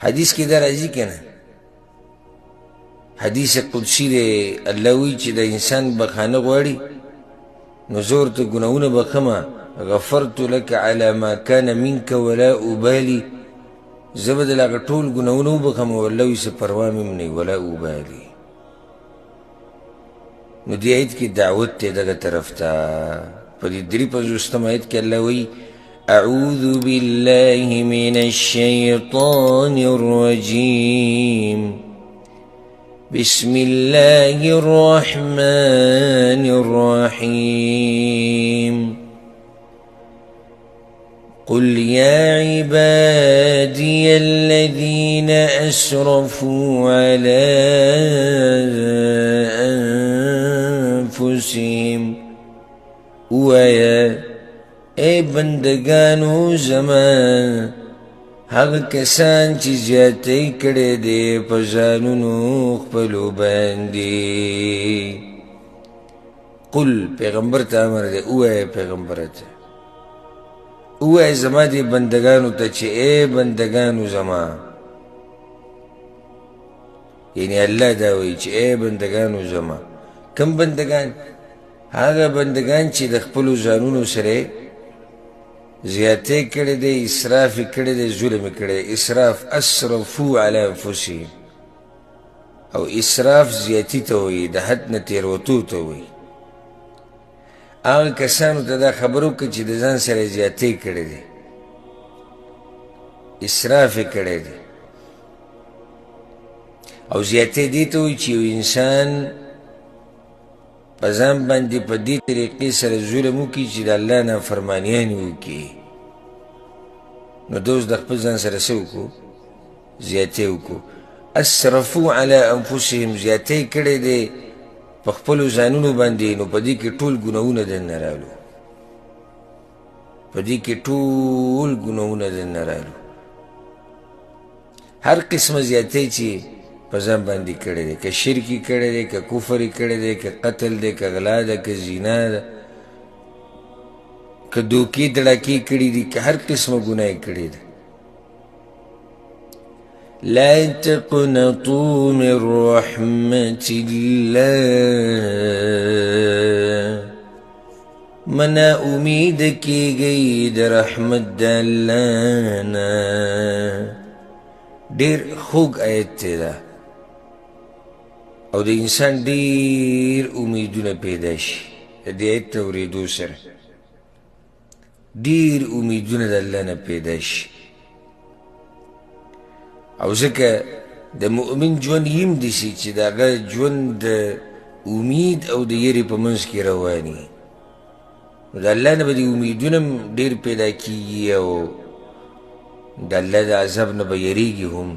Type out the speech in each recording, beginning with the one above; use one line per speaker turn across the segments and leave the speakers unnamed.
حدیث کې دا راځي که نه حدیث قدسی دی الله وایي چې د انسان بخانه غواړي نو زه ورته ګناهونه بخمه غفرت لك على ما كان منك ولا أبالي زه به دل هغه ټول ګناهونه وبخم او الله وایي څه پروا مې هم نه ولا أبالي نو دې آیت کې دعوت دی دغه طرف ته په دې 53 آیت کې الله وایي أعوذ بالله من الشيطان الرجيم بسم الله الرحمن الرحيم قل يا عبادي الذين أسرفوا على أنفسهم ويا اے بندگانو زمان هغه کسان چې زیاتی کړی دی په ځانونو خپلو باندې قل پیغمبر ته امر دی ووایه پیغمبره ته ووایه زما دې بندگانو ته چې اے بندگانو زما یعنی الله دا وایي چې اے بندگانو زما کم بندگان هغه بندگان چې د خپلو ځانونو سره زیاتی کړی دی اسراف یې کړی دی ظلم یې کړی دی اسراف اسرفو علی انفسهم او اسراف زیاتی ته وایي د حد نه تېروتو ته وایي هغه کسانو ته دا خبر وکړه چې د ځان سره زیاتی کړی دی اسراف یې کړی دی او زیاتی دې ته وایي چې یو انسان په ځان باندې په دې طریقې سره ظلم وکړي چې د الله نافرمانیانې وکړي نو دا اوس د خپل ځان سره څه وکړو زیاتی وکړو اسرفو علی انفسهم زیاتی کړی دی په خپلو ځانونو باندې نو په دې کې ټول ګناهونه دننه رالو په دې کې ټول ګناهونه دننه رالو هر قسمه زیاتی چې په ځان باندې کړی دی که شرک یې کړی دی که کفر یې کړی دی که قتل دی که غلا ده که زنا ده که دوکې دړکې کړي دي که هر قسمه ګناه یې کړې ده لا تقنطوا من رحمة الله منا امید کیږئ د رحمت د الله نه ډېر خوږ آیت دی دا او د انسان ډېر امیدونه پیدا شي د دې آیت ته اورېدو سره ډېر امیدونه د الله نه پیدا شي او ځکه د مؤمن ژوند یم داسې چې د هغه ژوند د امید او د یرې په منځ کې روان وي نو د الله نه به د امیدونه هم ډېر پیدا کېږي او د الله د عذاب نه به یریږي هم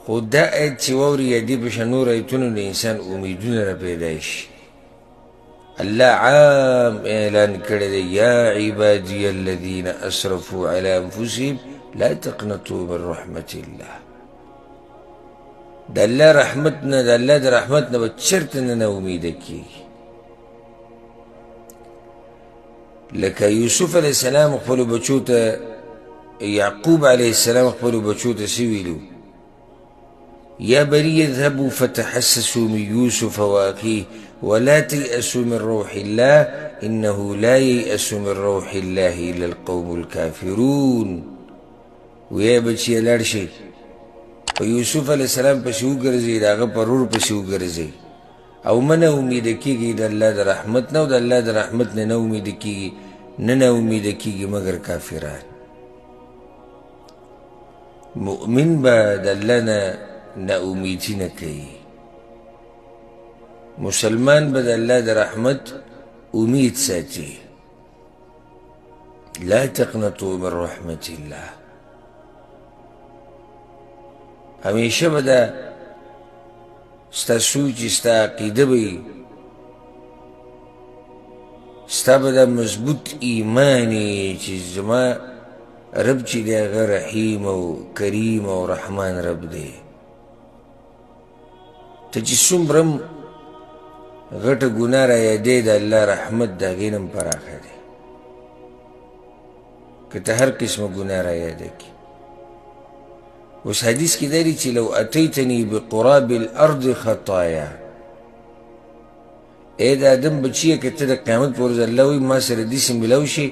خو دا آیت چې واوري یا دې په شان نور آیتونو د انسان امیدونه را پیدا شي الله عام اعلان کړی دی یا عبادي الذین اسرفوا علی انفسهم لا تقنطوا من رحمة الله د الله رحمت نه د الله د رحمت نه به چېرته نه امیده کېږي لکه یوسف علیه السلام خپلو بچو ته یعقوب علیه السلام خپلو بچو ته څه ویلو یا بني اذهبوا فتحسسوا من يوسف واخيه ولا تيأسوا من روح الله إنه لا ييأس من روح الله إلا القوم الكافرون ویا بچی لاړ شئ په یوسف علیه السلام پسې وګرځئ د هغه په رور پسې وګرځئ او مه نه امیده کېږئ د الله د رحمت نه او د الله د رحمت نه نه امیده کېږي نه امیده کېږي مګر کافران مؤمن به د الله نه ناامیدي نه کوي مسلمان به د الله د رحمت امید ساتي لا تقنطوا من رحمة الله همیشه به دا ستا سوچ ستا عقیده به ستا به دا مضبوط ایمانی چې زما رب چې دی هغه رحیم او کریم او رحمان رب دی ته چې څومره هم غټه ګناه را یادې د الله رحمت د هغې نه هم پراخه دی که ته هر قسمه ګناه را یاده کړي اوس حدیث کې دی چې لو اتیتنی بقراب الارض خطایا، ای د آدم بچیه که ته د قیامت په ورځ الله وایي ما سره داسې ملاو شي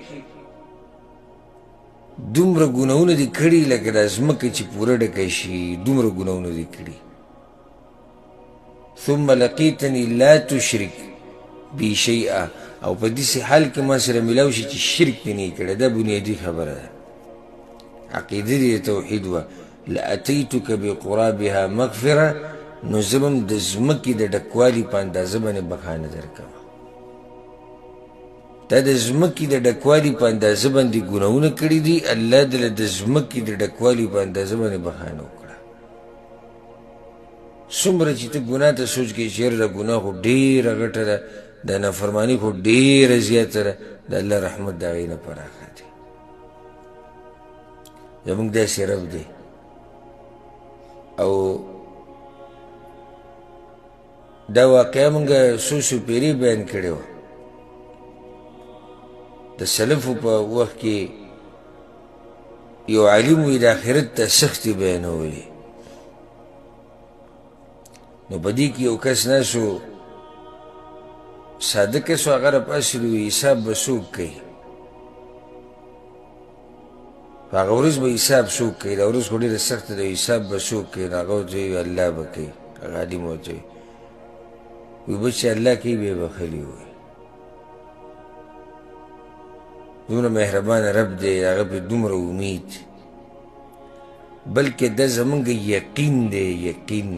دومره ګناهونه دې کړي لکه دا ځمکه چې پوره ډکه شي، دومره ګناهونه دې کړي. ثم لقیتنی لا تشرک بی شیئا، او په داسې حال کې ما سره ملاو شي چې شرک دې نه یې کړی. دا بنیادي خبره ده، عقیده دې توحید وه. لاتیتک بقرابها مغفره، نو زه به هم د ځمکې د ډکوالي په اندازه باندې بخښنه درکوم. دا د ځمکې د ډکوالي په اندازه باندې ګناهونه کړي دي، الله دله د ځمکې د ډکوالي په اندازه باندې بخښنه وکړه. څومره چې ته ګناه ته سوچ کوې چې یاره دا ګناه خو ډېره غټه ده، دا نافرماني خو ډېره زیاته ده، د الله رحمت د هغې نه پراخه دی. زموږ داسې رب دی. او دا واقعه مونږ څو پیرې بیان کړې وه. د سلفو په وخت کې یو عالم وي د آخرت ته سختې بیانولې، نو په دې کې یو کس ناست و، ساده کس و، هغه راپاڅېد وایي حساب به څوک کوي؟ په هغه ورځ به حساب څوک کوي؟ دا ورځ خو ډېره سخته ده، حساب به څوک کوي؟ نو هغه ورته وایي الله به کوي. هغه عالم ورته وایي وی بس چې الله کوي بیا بخلي وایي. دومره مهربان رب دی، هغه پې دومره امید، بلکې دا زمونږ یقین دی. یقین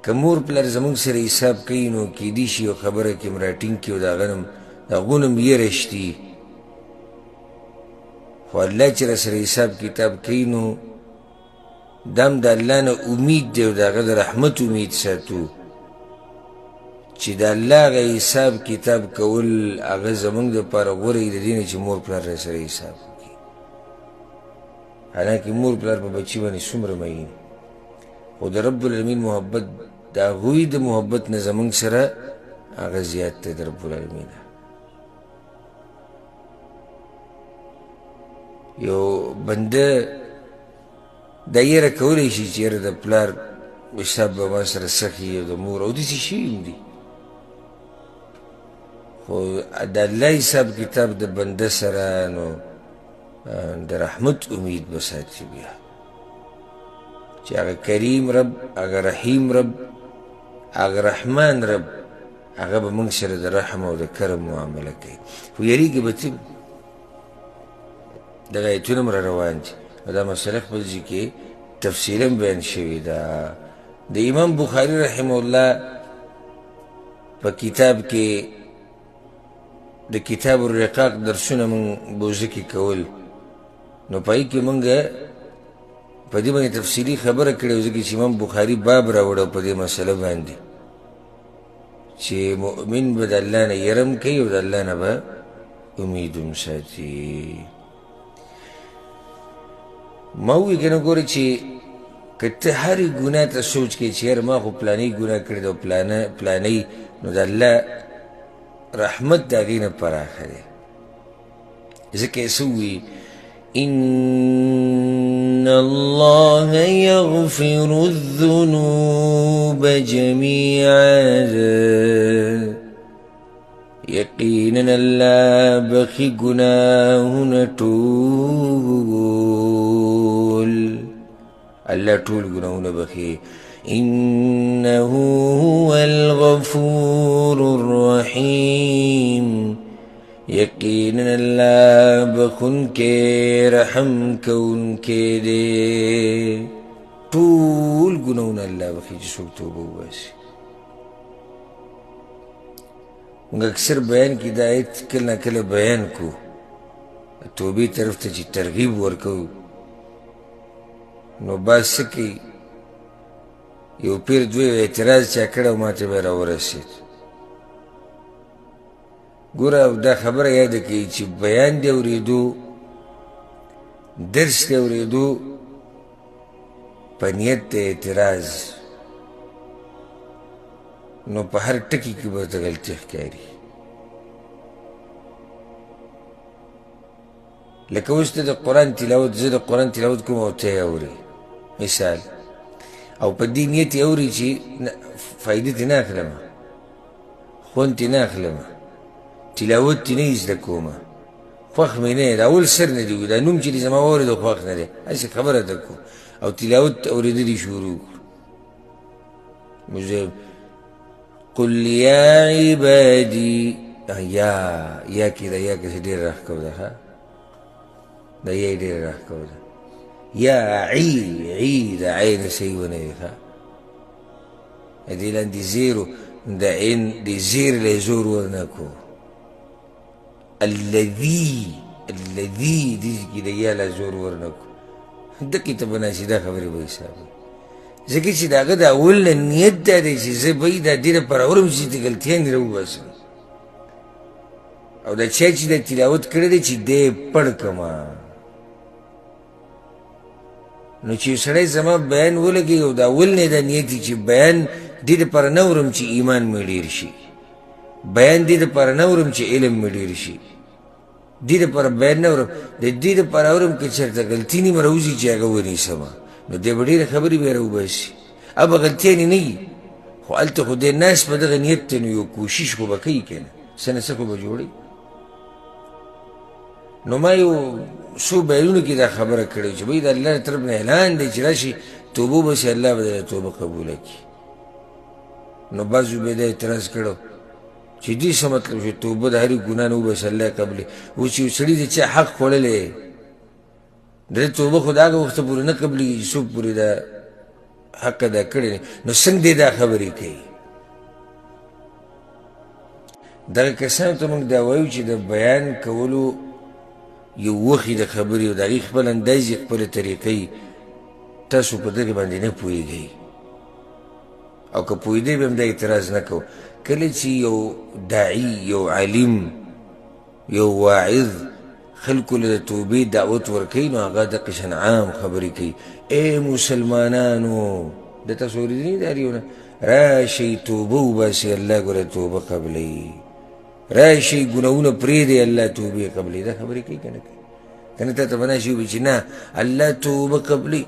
که مور پلار زمونږ سره حساب کوي نو کیدای شي یو خبره کې م راټینګ کړي او د هغو نه م یېره شتي، خو الله چې را سره حساب کتاب کوي نو دا هم د الله نه امید دی او د هغه د رحمت امید ساتو چې د الله هغه حساب کتاب کول هغه زمونږ دپاره غوره وي د دې نه چې مور پلار را سره حساب وکړي. حالانکې مور پلار په بچي باندې څومره مین، خو د رب العالمین محبت د هغوی د محبت نه زمونږ سره هغه زیات دی د رب العالمین. یو بنده دا یېره کولی شي چې یاره د پلار حساب به ما سره سخت وي او د مور او داسې شوي هم دي، خو د الله حساب کتاب د بنده سره نو د رحمت امید به ساتي بیا چې هغه کریم رب، هغه رحیم رب، هغه رحمان رب، هغه به موږ سره د رحم او د کرم معامله کوي. خو یېرېږي به څه دغه ایتونه م را روان دي او دا مسله خپل ځای کې تفصیلا بیان شوې ده. د امام بخاري رحمه الله په کتاب کې د کتاب الرقاق درسونه مونږ بوزه کې کول، نو په هغې کې مونږ په دې باندې تفصیلي خبره کړې وه، ځکه چې امام بخاري باب راوړه په دې مسله باندې چې مؤمن به د الله نه یره م کوي او د الله نه به امید هم ساتي. ما ووایي که نه ګوره چې که ته هرې ګناه ته سوچ کوې چې یاره ما خو پلانۍ ګناه کړې ده او پلانۍ، نو د الله رحمت د هغې نه پراخه دی. ځکه یې څه ووایي ان الله یغفر الذنوب جمیعا، یقینا الله بخي ګناهونه ټول، الله ټول ګناهونه بخي. انه هو الغفور الرحیم، یقینا الله بخونکې رحم کوونکې دی. ټول ګناهونه الله بخي چې څوک توبه وباسي. موږ اکثر بیان کې دا آیت کله نه کله بیان کو، توبې طرف ته چې ترغیب ورکوو، نو بعض څه کوي یو پیر دوی اعتراض چا کړی او ما ته به راورسېد. ګوره دا خبره یاده کوي چې بیان دې اورېدو، درس دې اورېدو، په نیت د اعتراض، نو په هر ټکي کې به ورته غلطي ښکاري. لکه اوس ته د قرآن تلاوت، زه د قرآن تلاوت کوم او ته یې اورې مثال، او په دې نیت یې اورې چې فایدې ترې نه اخلم، خوند ترې نه اخلم، تلاوت ترې نه زده کوم، خوښ مې نه دی، د اول سر نه دی، دا نوم چې دی زما واورېد خوښ نه دی، هسې خبره در کوو او تلاوت اورېدلي شروع کړو. قل یا عبادي یا کې ده، یا کې ډېر راښکو ده، ښه دا یا یې ډېر راښکو ده، یا عی د عین صحیح ونه وي، ښه دې لاندې زیر د عین د زیر له زور ورنه کو، الذي دې کې د یا له زور ورنه کو، دقې ته به ناشده خبرې به حساب ځکه چې د هغه د اول نه نیت دا دی چې زه به یې دا دې لپاره اورم چې د غلطیانې راوباسم، او دا چا چې دا تلاوت کړی دی چې دی یې پړ کړمه، نو چې یو سړی زما بیان ولګي او د اول نه دا نیت چې بیان دې دپاره نه اورم چې ایمان مې ډېر شي، بیان دې دپاره نه اورم چې علم مې ډېر شي، دې دپاره بیان نه اورم، د دې دپاره اورم که چېرته غلطي نیم راوځي چې هغه ونیسمه، نو دی به ډېرې خبرې بیا راوباسي، اب غلطیانې نه وي، خو هلته خو دی ناست په دغه نیت ته نو یو کوشش خو به کوي که نه، څه نه څه خو به جوړوي. نو ما یو څو بیانونو کې دا خبره کړې چې بھئی د الله طرف نه اعلان دی چې راشي توبه وباسي، الله به درله توبه قبوله کړي. نو بعضو به دا اعتراض کړو چې دې څه مطلب چې توبه د هرې ګناه نه وباسي الله قبلې، اوس چې یو سړي د چا حق خوړلی د دې توبه خو د هغه وخته پورې نه قبلېږي چې څوک پورې دا حق ادا کړی دی، نو څنګه دی دا خبرې کوي؟ دغه کسانو ته موږ دا وایو چې د بیان کولو یو وخت د خبرې او د هغې خپل اندازې خپله طریقې تاسو په دغې باندې نه پوهېږئ، او که پوهېدی به هم دا اعتراض نه کوو. کله چې یو داعي، یو عالم، یو واعظ خلکو له د توبې دعوت ورکوي، نو هغه د قشن عام خبرې کوي، ای مسلمانانو د تاسو اورېدلي دا هر راشئ توبه وباسئ، الله ګوره توبه قبلوي، راشئ ګناهونه پرېږدئ، الله توبې قبلوي، دا خبرې کوي که نه کوي؟ که نه تا ته به ناشي ووایي چې نه الله توبه قبلوي،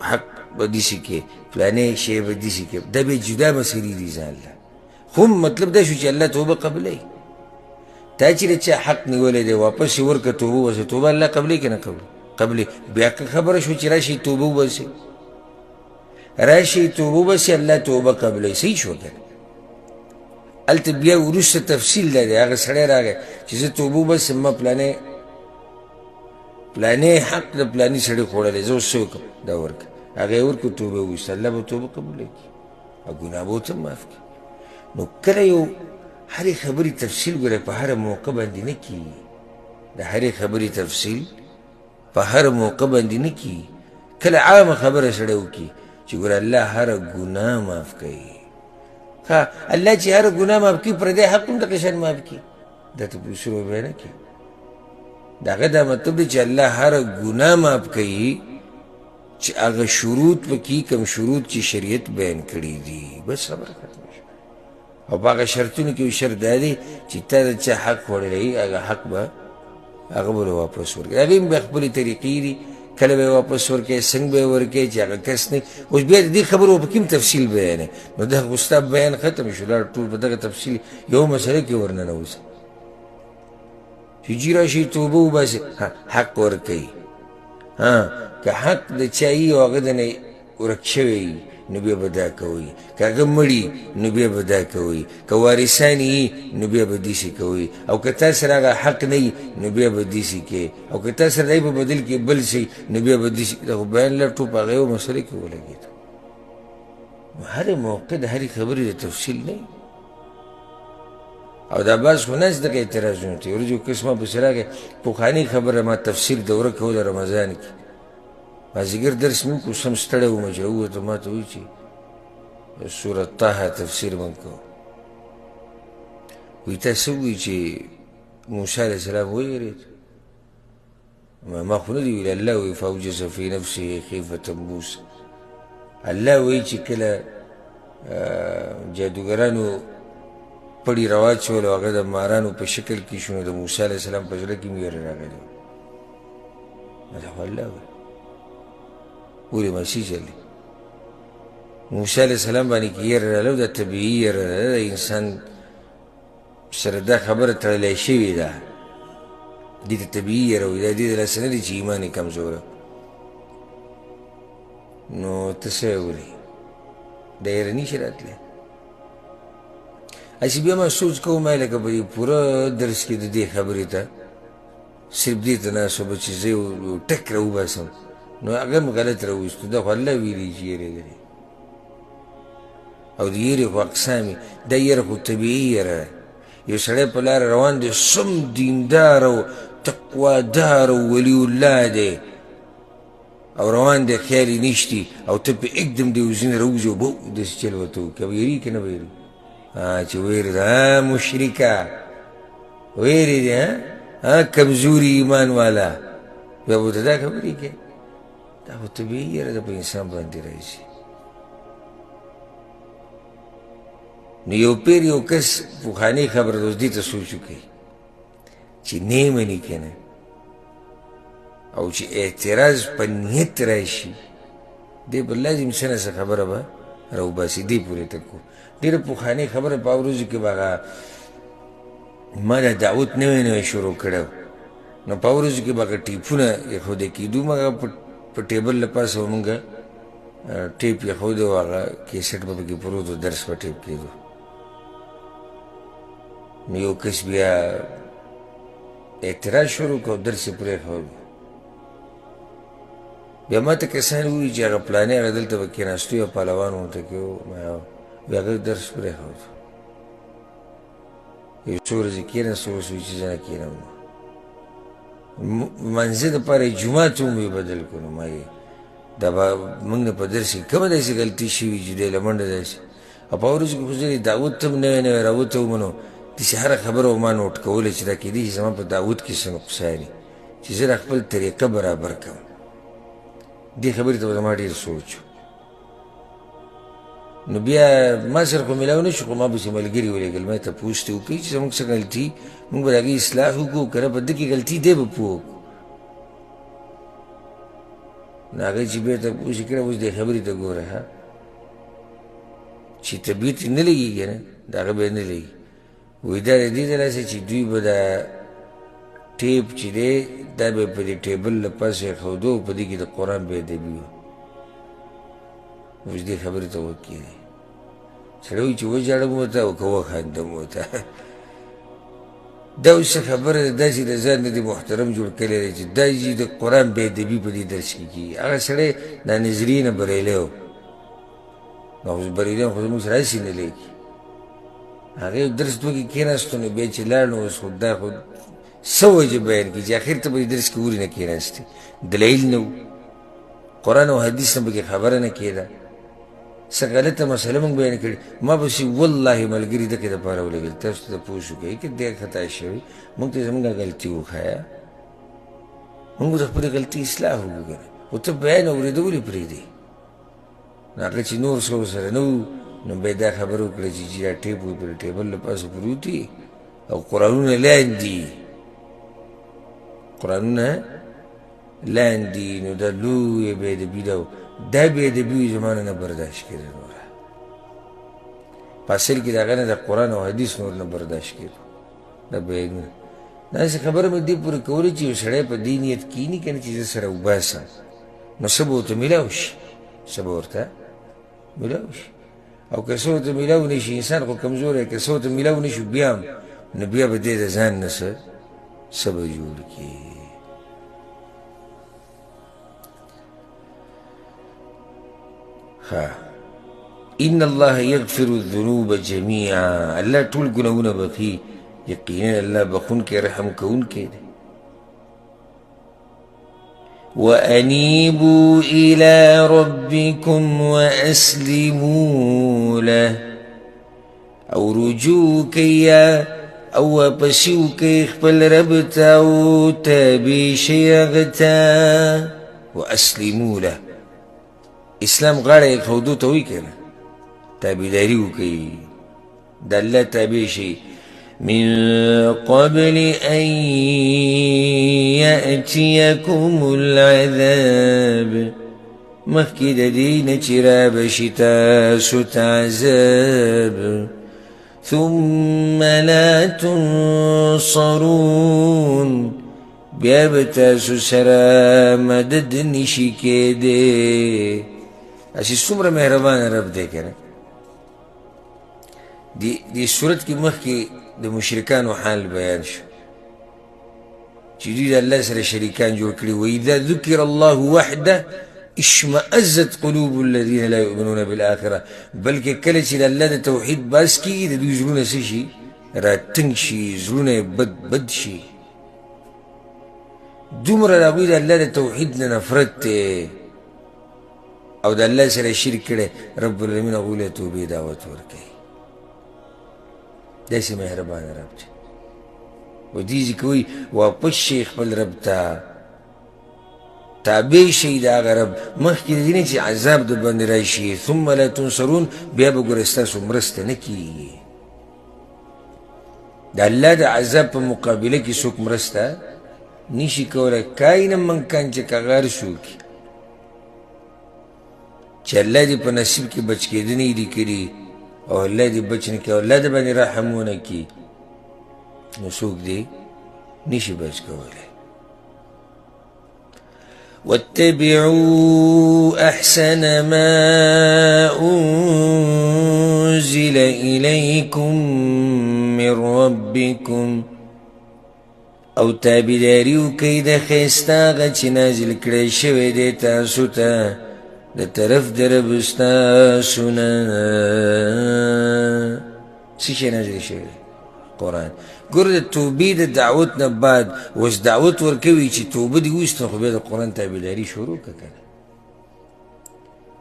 حق به داسې کې فلانی شی به داسې کې، دا بیا جدا مسلې دي ځان له، خو مطلب دا شو چې الله توبه قبلوي. تا چې د چا حق نیولی دی واپس یې ورکړه توبه وباسئ، توبه الله قبلوي که نه قبلوي؟ بیا که خبره شوه چې راشئ توبه وباسئ، راشئ توبه وباسئ الله توبه قبلوي، صحیح شوه که نه؟ هلته بیا وروسته تفصیل دا دی، هغه سړی راغی چې زه توبه وباسم، ما پلانی حق د پلاني سړي خوړلی، زه اوس څه وکړم؟ دا ورکړه، هغه یې ورکړو توبه وویسته، الله به توبه قبوله کړي او ګناه به ورته معاف کړي. نو کله یو هرې خبرې تفصیل ګوره په هره موقع باندې نه کېږي، د هرې خبرې تفصیل په هر موقع باندې نه کېږي، کله عامه خبره سړی وکړي چې ګوره الله هره ګناه معاف کوي، ښه الله چې هره ګناه معاف کړي پردی حق هم دغه شان معاف کړي، دا ته پوسره بیا نه کړي، د هغه دا مطلب دی چې الله هره ګناه معاف کوي چې هغه شروط پکې کوم شروط چې شریعت بیان کړي دي، بس خبره ختمه شوه. او په هغه شرطونو کې یو شرط دا دی چې تا د چا حق خوړلی هغه حق به هغه به واپس ورکړي، هغې هم بیا خپلې طریقې دي، کله به یې واپس ورکوي، څنګه به یې ورکوي چې هغه کس نه. اوس بیا د دې خبرو پکې هم تفصیل بیانوي، نو دغه خو ستا بیان ختم شو، لاړ ټول په دغه تفصیل یو مسله کې ورننوځي چې جي راشي توبه وباسي، حق ورکوي، که حق د چا وي او هغه دنه ورک شوی نو بیا به دا کوئ، که هغه مړي نو بیا به دا کوئ، که وارثان یي نو بیا به داسې کوئ، او که تا سره هغه حق نه وي نو بیا به داسې کوې، او که تا سره دی په بدل کې بل شي نو بیا به داسې. دا خو بیان لټو په هغه یو مسله کې ولګېد، نو هرې موقع د هرې خبرې د تفصیل نه وي. او دا بعض خو ناست دغه اعتراضونه کوي، ورځ یو کس ما پسې راغی پخوانۍ خبره ما تفسیر دوره کوله رمضان کې، مازدیګر درس مې وکړو، سم ستړی وم چې راووتم، ما ته وایي چې سورة طه تفسیر مونږ کوو، وایي تا څه ووایي چې موسی علیه السلام ویرېد؟ ما خو نه دي ویلي، الله وایي فاوجس فی نفسه خیفة موسی، الله وایي چې کله جادوګرانو پړي رواچول او هغه د مارانو په شکل کې شو، نو د موسی علیه السلام په زړه کې مې ویره راغلې، دا خو الله وي ولې مسیح چلې موسی علیه السلام باندې کې یره راغله دا طبیعي یره ده د انسان سره دا خبره تړلی شوې ده دې ته طبیعي یره وي دا دې دلاسه نه دي چې ایمان یې کمزوره نو ته څه ویلې دا یره نشي راتلی چې بیا ما سوچ کوم لکه په دې پوره درس کې د دې خبرې ته صرف دې ته ناست وم چې زه یو ټک راوباسم نو هغه م غلط راوویستو دا خو الله ویلي چې یرې لري او د یرې خو اقسامې دا یره خو طبیعي یره ده یو سړی په لاره روان دی سم دیندار او تقوادار او ولی الله دی او روان دی خیال یې نشتي او ته پې اکدم دی وزینه راوځي او بو داسې چل ورته وکړي که به یېري که نه به یېري چې ویرې ده مشرکه ویرې دی کمزوري ایمان والا بیا به ورته دا خبرې کوې دا خو طبیعي یره ده په انسان باندې راځي نو یو پیر یو کس پخوانۍ خبره ده اوس دې ته سوچ وکړئ چې نه مني که نه او چې اعتراض په نیت راشي دی به لازم څه نه څه خبره به راوباسي دې پورې ته کو ډېره پخوانۍ خبره په ورځو کې به هغه ما دا دعوت نوی نوی شروع کړی نو په ورځو کې به هغه ټیپونه ایښودی کېدو هغه په ټیبل له پاسه به مونږ ټیپ ایښودی و هغه کیسټ به پکې پروت و درس به ټیپ کېدو نو یو کس بیا اعتراض شروع کړ درس یې پرېښود بیا ما ته کسان ووایي چې هغه پلانې هغه دلته به کېناستو یا پهلوان ورته کې و بیا هغه درس پرېښود یو څو ورځې کېناستو اوس وایي چې زه نه کېنم منځه دپاره یې جومات هم ویې بدل کړو ما یې دا به موږ نه په درس کې کومه داسې غلطي شوي چې دی له منډه داسې او په ورځو کې خو زه دعوت ته هم نوی نوی راوته وم نو داسې هره خبره وما نوټ کوله چې دا کېدای شي زما په دعوت کې څه نقصان وي چې زه دا خپل طریقه برابر کړم دې خبرې ته به زما ډېر سوچ نو بیا ما سره خو میلاو نه شو خو ما پسې ملګري ولېږل ما یې تپوس ترې وکړي چې زموږ څه غلطي موږ به د هغې اصلاح وکړو که نه په ده کې غلطي دی به پوه وکړو نو هغه چې بیا تپوس یې کړی اوس دې خبرې ته ګوره ها چې طبیعت یې نه لګېږي نه د هغه به یې نه لګي وایي دا د دې دلاسه چې دوی به دا ټیپ چې دی دا به یې په دې ټیبل له پاسه ایښودو او په دې کې د قرآن بې ادبي وه اوس دې خبرې ته غوږ کېدی سړی وایي چې وژاړم ورته او که وخاندم ورته دا اوس څه خبره ده داسې د ځان نه دې محترم جوړ کړی دی چې دا چې د قرآن بې ادبي په دې درس کې کېږي هغه سړی دا نظریې نه بریلی و نو اوس بریلیان خو زموږ سره هسې نه لیکي هغه یو درس دوه کې کېناستو نو بیا چې لاړ نو اوس خو دا خو څه وجه بیان کړي چې اخر ته به دې درس کې ولې نه کېناستې دلیل نه و قرآن او حدیث نه پکې خبره نه کېده څه غلطه مسله موږ بیان کړي ما پسې والله ملګري دقې دپاره ولګېل تاسو ته تپوس وکړئ که دی خطا شوی موږ ته زموږ غلطي وښایه موږ د خپلې غلطي اصلاح وکړو که نه خو ته بیان اورېده ولې پرېږدې نو هغه چې نور څه ورسره نه وو نو بیا دا خبره وکړه چې دا ټیپ وي پر ټیبل له پاسه پروت دي او قرآنونه لاندې قرآنونه لاندې نو دا لویه بې ادبي ده دا بې ادبي وي زما نه برداشت کېده نوره په اصل کې د هغه نه د قرآن او حدیث نور نه برداشت کېدو دا بیانونه داسې خبره مې دې پورې کوله چې یو سړی په دې نیت کښېني که نه چې زه سره وباسم نو څه به ورته میلاو شي څه به ورته میلاو شي او که څه ورته میلاو نه شي انسان خو کمزوری که څه ورته میلاو نه شو بیا هم نو بیا به دې د ځان نه څه به جوړ کړي ان الله یغفر الذنوب جميعا الله ټول ګناهونه بخي یقینا الله بخونکی رحم کوونکی دی وانیبوا الى ربکم واسلموا له او رجوع کیا او واپسی وکئ خپل رب ته او تابع شئ هغه ته واسلموا له اسلام غاړه ایښودو ته وایي که نه تابعداري وکړي د الله تابع شي من قبل أن يأتيكم العذاب مخکې د دې نه چې رابشي تاسو ته عذاب ثم لا تنصرون بیا به تاسو سره مدد نشي کېدی. اسی څومره مهربان رب دی که نه. دې صورت کې مخکې د مشرکانو حال بیان شو چې دوی د الله سره شریکان جوړ کړي. وإذا ذکر الله وحده اشمئزت قلوب الذين لا يؤمنون بالآخرة. بلکې کله چې د الله د توحید باس کېږي د دوی زړونه څه شي؟ راتنګ شي، زړونه بد شي. دومره د هغوی د الله د توحید نه نفرت دی او د الله سره شرک کړی. رب العالمین هغوی له توبې دعوت ورکوي. داسې مهربان رب دی. و دې ځکه وایي واپس شئ خپل رب ته، تابع شئ د هغه رب مخکې د دې نه چې عذاب در باندې راشي. ثم لا تنصرون بیا به ګوره ستاسو مرسته نه کېږي. د الله د عذاب په مقابله کې څوک مرسته نشي کولی. کاینه من کان چې کغار څوک چې الله دې په نصیب کې بچ کېدنې دي کړي او الله دې بچ نه کړي او الله د باندې رحم ونه کړي نو څوک دې نشي بچ کولی. واتبعوا أحسن ما أنزل إليكم من ربكم او تابعداري وکئ د ښایسته هغه چې نازل کړی شوی دی تاسو ته د طرف د رب ستاسو نه. څه شی نازل شوی دی؟ قرآن. ګوره د توبې د دعوت نه بعد اوس دعوت ورکوي چې توبه دې وویسته خو بیا د قرآن تابعداري شروع کړه که نه.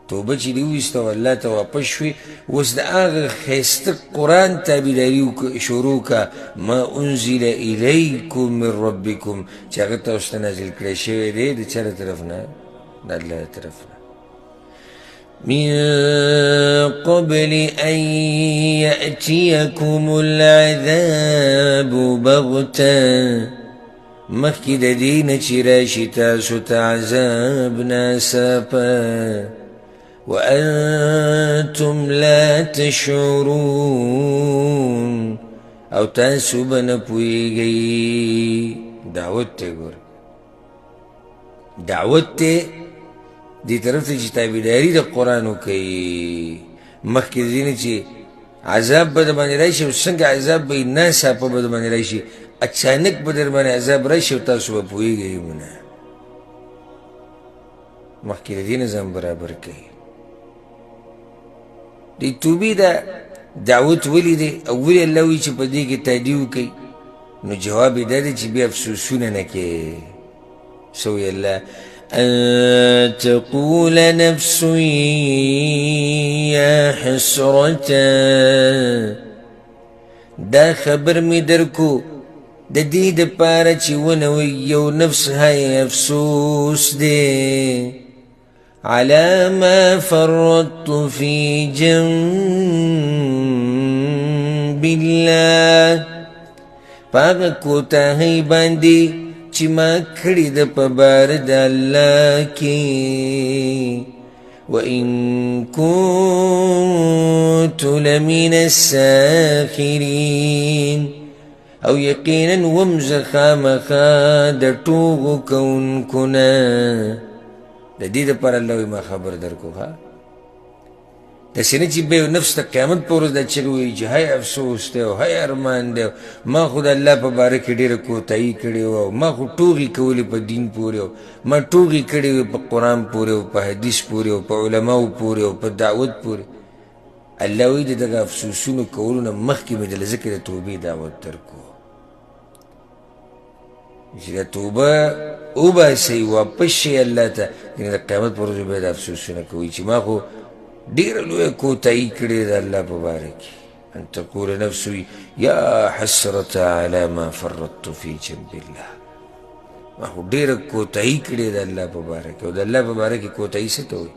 توبه چې دې وویسته او الله ته واپس شوې اوس د هغه ښایسته قرآن تابعداري شروع کړه. ما انزل الیکم من ربکم چې هغه تاسو ته نازل کړی شوی دی د چا له طرف نه؟ د الله له طرف نه. من قبل أن يأتيكم العذاب بغتة مخکې د دې نه چې راشي تاسو ته عذاب ناڅاپه وأنتم لا تشعرون او تاسو به نه پوهېږئ. دعوت ته ګوره، دعوت ته دې طرف ته چې تابعداري د قرآن وکئ. مخکې د دې نه چې عذاب به در باندې راشي او څنګه عذاب به ناڅاپه به در باندې راشي، اچانک به در باندې عذاب راشي او تاسو به پوهېږئ نه. مخکې د دې نه ځان برابر کئ. د توبې دا دعوت ولې دی او ولې الله وایي چې په دې کې تادي وکئ؟ نو جواب یې دا دی چې بیا افسوسونه نه کئ. څه وایي الله؟ أن تقول نفس يا حسرة. دا خبر می درکو د دې دپاره چې ونه وایي یو نفس هی افسوس دی على ما فرطت في جنب الله په هغه کوتاهۍ باندې چې ما کړي د په بار د الله کې. وإن كنت لمن الساخرين او یقینا ومزه خامخا د ټوغو کوونکو نه. د دې دپاره الله وایي ما خبر درکو ښه داسې نه چې به یو نفس ته قیامت په ورځ دا چغې وایي چې هی افسوس دی او هی ارمان دی ما خو د الله په باره کې ډېره کوتاهي کړې وه او ما خو ټوغې کولې په دین پورې او ما ټوغې کړې وې په قرآن پورې او په حدیث پورې او په علماو پورې او په دعوت پورې. الله وایي د دغه افسوسونو کولو نه مخکې مې دله ځکه د توبې دعوت درکو چې د توبه وباسئ واپس شئ الله ته. د قیامت په ورځ بیا د افسوسونه کوئ چې ما خو ډېره لویه کوتاهي کړې د الله په باره کې. أن تقول نفس یا حسرة على ما فرطت في جنب الله. ما خو ډېره کوتاهي کړې د الله په باره کې او د الله په باره کې کوتاهي څه ته وایي؟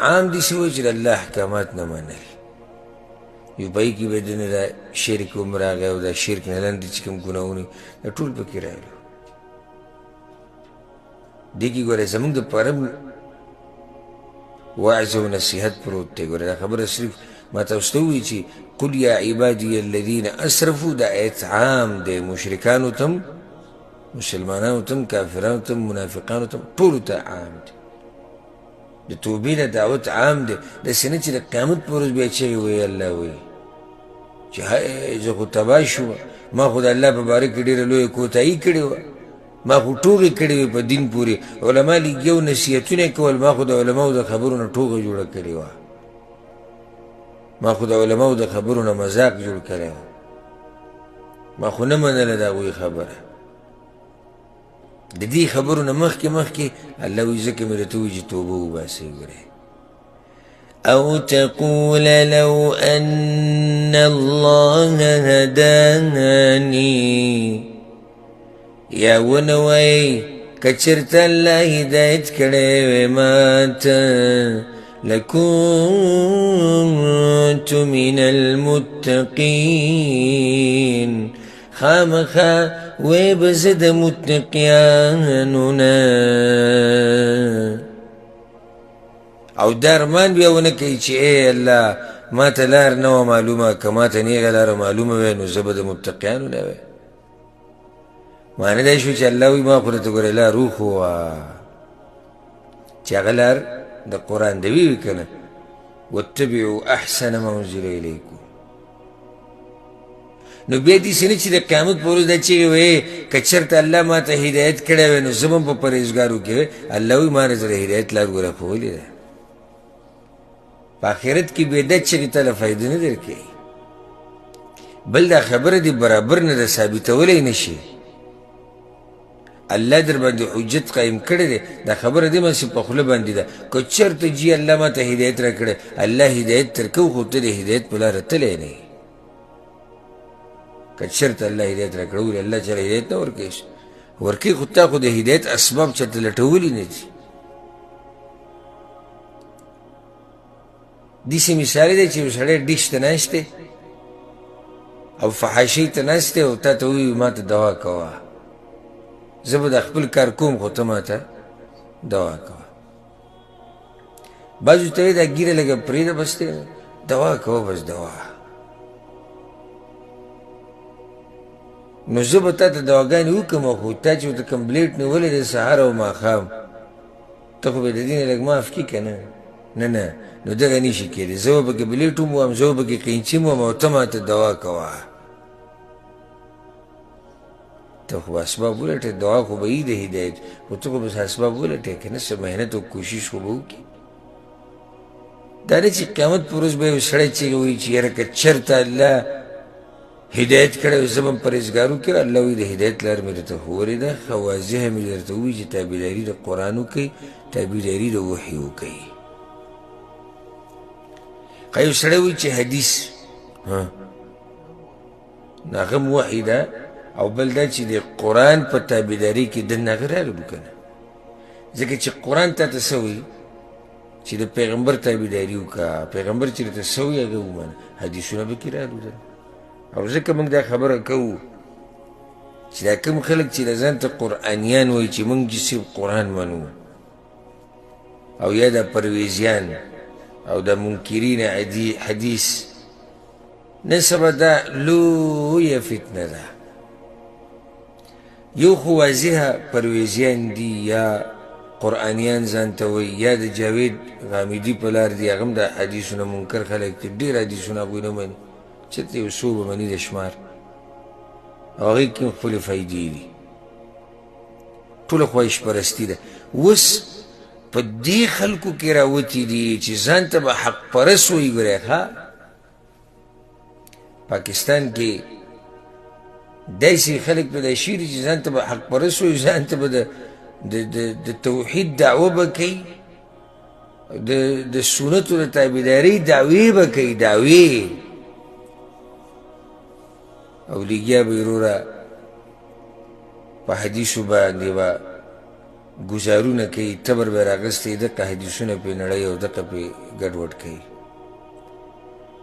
عام دي څه وایي چې د الله احکامات نه منل یو پای کې به دنه دا شرک هم راغی او دا شرک نه لاندې چې کوم ګناهونه دا ټول پکې راغلو. دې کې ګوره زموږ دپاره وعظ او نصیحت پروت دی. ګوره دا خبره صرف ما تاسو ته ووایي چې قل یا عبادي الذین اسرفوا دا آیت عام دی، مشرکانو ته هم، مسلمانانو ته هم، کافرانو ته هم، منافقانو ته هم، ټولو ته عام دی. د توبې نه دعوت عام دی. داسې نه چې د قیامت په ورځ بیا چغې وایي الله وایي چې هی زه خو تباه شوم، ما خو د الله په باره کې ډېره لویه کوتاهي کړې وه، ما خو ټوغې کړې وې په دین پورې، علما لګیا او نصیحتونه یې کول، ما خو د علماو د خبرو نه ټوغه جوړه کړې وه، ما خو د علماو د خبرو نه مذاق جوړ کړی وه، ما خو نه منله د هغوی خبره. د دې خبرو نه مخکې الله وایي ځکه مې درته وایي چې توبه وباسئ. ګورئ او تقول لو ان الله هداني، یا ونوی کچرت الله هدایت کړی وی ماته لکنت من المتقین، خامخا وی بزه د متقیانو نه. او دا ارمان بیا ونه کوي چې ای الله ما ته لار نه وه معلومه، که ما ته نیغه لاره معلومه وی نو زه به د متقیانو نه وی. معنی دا شو چې الله وایي ما خو درته ګوره لار وښوه چې هغه لار د قرآن دوي وي که نه، واتبعوا احسن ما انزل الیکم. نو بیا داسې نه چې د قیامت په ورځ دا چغې وایې که چېرته الله ما ته هدایت کړی وی نو زه به هم په پرهېزګارو کې وی. الله وایي ما نه زه د هدایت لار ګوره ښوولې ده. په آخرت کې بیا دا چغې تاله فایده نه درکوي. بل دا خبره دې برابر نه ده، ثابتولی نه شي. الله در باندې حجت قایم کړی دی، دا خبره دې ماسې په خوله باندې ده. که چېرته جي الله ما ته هدایت را کړی، الله هدایت درکو خو ته د هدایت په لاره تلی نه یې. که چېرته الله هدایت را کړی ولې الله چاله هدایت نه ورکوي؟ ورکوي خو تا خو د هدایت اسباب چېرته لټولي نه دي. داسې مثال دی چې یو سړی ډیش ته ناست دی او فحاشۍ ته ناست دی او تا ته ووایي ما ته دوا کوه، زه به د خپل کار کوم خو ته ما ته دوا کوه. بعضو ته وایي دا ګیره لږه پرېږده بس دی، دوا کوه بس دوا. نو زه به تا ته دواګانې وکړم خو تا چې ورته کمپلیټ نیولی دی سهار او ماښام، ته خو به د دې نه لږ معاف کړي که نه؟ نه نو دغه نه شي کېدی. زه به پکې بلیټ هم وم، زه به پکې قینچي هم وم او ته ما ته دوا کوه. ته خو اسباب ولټې، دعا خو به یي د هدایت، خو ته خو بس اسباب ولټې که نه، څه محنت او کوشش خو به وکړي. دا نه چې قیامت په ورځ به یو سړی چغې وایي چې یاره که چېرته الله هدایت کړی وي زه به هم پرهېزګار وکړي. الله وایي د هدایت لار مې درته ښوولې ده، ښه واضحه مې درته ووایي چې تابعداري د قرآن وکړئ، تابعداري د وحي وکړئ. که یو سړی وایي چې حدیث هغه هم وحي ده، او بل دا چې د قرآن په تابعداري کې دننه هغه راغلو که نه. ځکه چې قرآن تا ته څه وایي چې د پیغمبر تابعداري وکړه، پیغمبر چې درته څه وایي هغه ومنه، حدیثونه به کې راغلو ده. او ځکه موږ دا خبره کوو چې دا کوم خلک چې د ځان ته قرآنیان وایي چې موږ صرف قرآن منو، او یا دا پرویزیان او دا منکرین حدیث، نن سبا دا لویه فتنه ده. یو خو واضحه پرویزیان دي یا قرآنیان ځان ته وایي، یا د جاوید غامدي په لار دي، هغه هم د حدیثونه منکر خلک دي، ډېر حدیثونه هغوی نه مني، چېرته یو څو به مني د شمار، او هغې کې هم خپلې فایدې دي. ټوله خواهش پرستي ده. اوس په دې خلکو کې راوتي دي چې ځان ته به حق پرست وایي. ګورئ ښه، پاکستان کې داسې خلک پیدا شوي دي چې ځان ته به حق پرست وایي، ځان ته به د توحید دعوه به کوي، د سنتو د تابعدارۍ دعوې به کوي، دعوې. او لګیا به یې وروره په حدیثو باندې به ګزارونه کوي، تبر به یې راغستی، دقه حدیثونه پرې نړوي او دقه پرې ګډوډ کوي.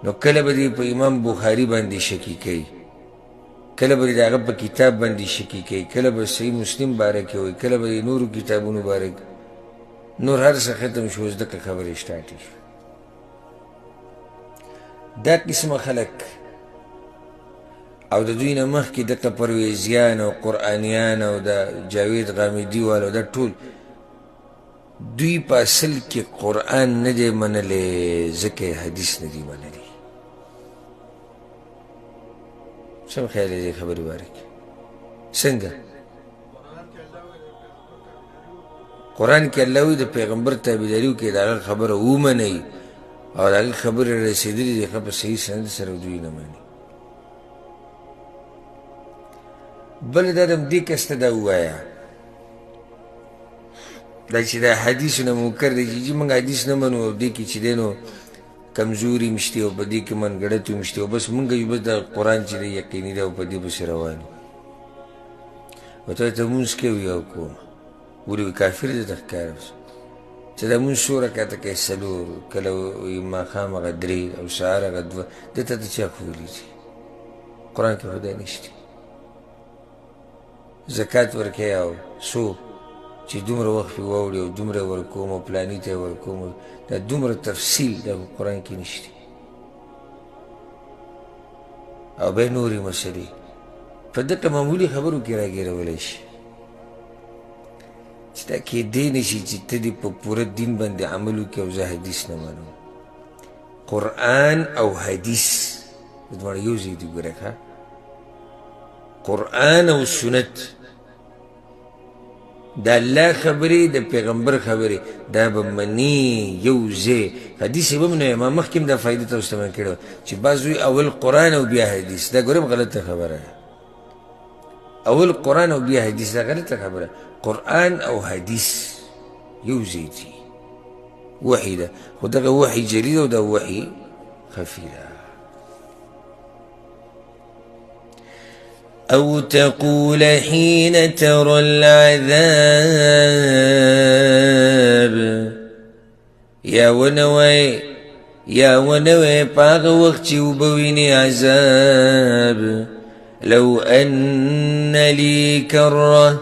نو کله به دې په امام بخاري باندې شکي کوي، کله به د هغه په کتاب باندې شکي کوي، کله به صحیح مسلم باره کې وایي، کله به د نورو کتابونو باره کې، نور هر څه ختم شو، اوس دغه خبرې سټارټې شو. دا قسمه خلک او د دوی نه مخکې دغه پرویزیان او قرآنیان او د جاوید غامدي والو دا ټول دوی په اصل کې قرآن نه دی منلی، ځکه حدیث نه دی منلی. څه خیال دی خبرې باره کې؟ څنګه قرآن کې الله وایي د پیغمبر تابعداري وکړئ، د هغه خبره ومنئ او د هغه خبرې رسېدلې دي هغه په صحیح سند سره دوی نه مني. بل دا د همدې کس ته دا ووایه دا چې دا حدیثو نه منکر دی چې موږ حدیث نه منو او دې کې چې دی نو کمزوري مشتي او په دې کې منګړتې مشتي او بس موږ یو بس د قرآن چې دی یقیني دی او په دې پسې روان یو. ورته وایي ته لمونځ کوې او کوم ولې وایي کافر دی ته ښکاره چې دا لمونځ څو رکعته کوې؟ څلور، کله وایي ماښام هغه درې او سهار هغه دوه. دې ته ته چا ښوولي دي؟ قرآن کې خدای نشته. زکات ورکوې او څو چې دومره وخت پې واوړي او دومره ورکوم او پلاني ته یې ورکوم، دا دومره تفصیل دا په قرآن کې نشته. او بیا نورې مسلې په دغه معمولي خبرو کې راګیرولی شي چې دا کیدی نه شي چې ته دې په پوره دین باندې عمل وکړې او زه حدیث نه منم. قرآن او حدیث دواړه یو ځای دي. ګوره ښه، قرآن او سنت د الله خبرې د پیغمبر خبرې دا به مني یو ځای. حدیث یې به هم نه وي. ما مخکې هم دا فایده تاسو ته من کړې وه چې بعض وایي اول قرآن او بیا حدیث. دا ګورم غلطه خبره ده. اول قرآن او بیا حدیث دا غلطه خبره. قرآن او حدیث یو ځای دي. وحي ده، خو دغه وحي جلي ده او دا وحي خفي ده. أو تقول حين ترى العذاب یا ونوي پاغ وقت چې وبویني عذاب لو أن لي كرة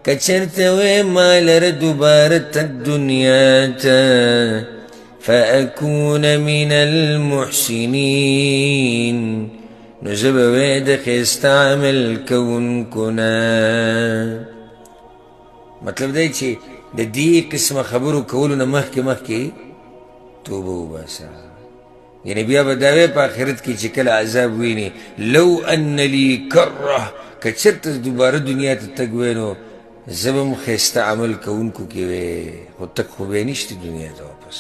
کچرت وی ما لر دوباره الدنیا تا فأكون من المحسنين نو زه به وی د ښایسته عمل کوونکو نه. مطلب دی چې د دې قسمه خبرو کولو نه مخکې توبه وباسه. یعنې بیا به دا وی په آخرت کې چې کله عذاب وینې لو ان لي کره که چېرته دوباره دنیا ته تګ وی نو زه به هم ښایسته عمل کوونکو کې وی، خو تګ خو بیا نشته دنیا ته واپس.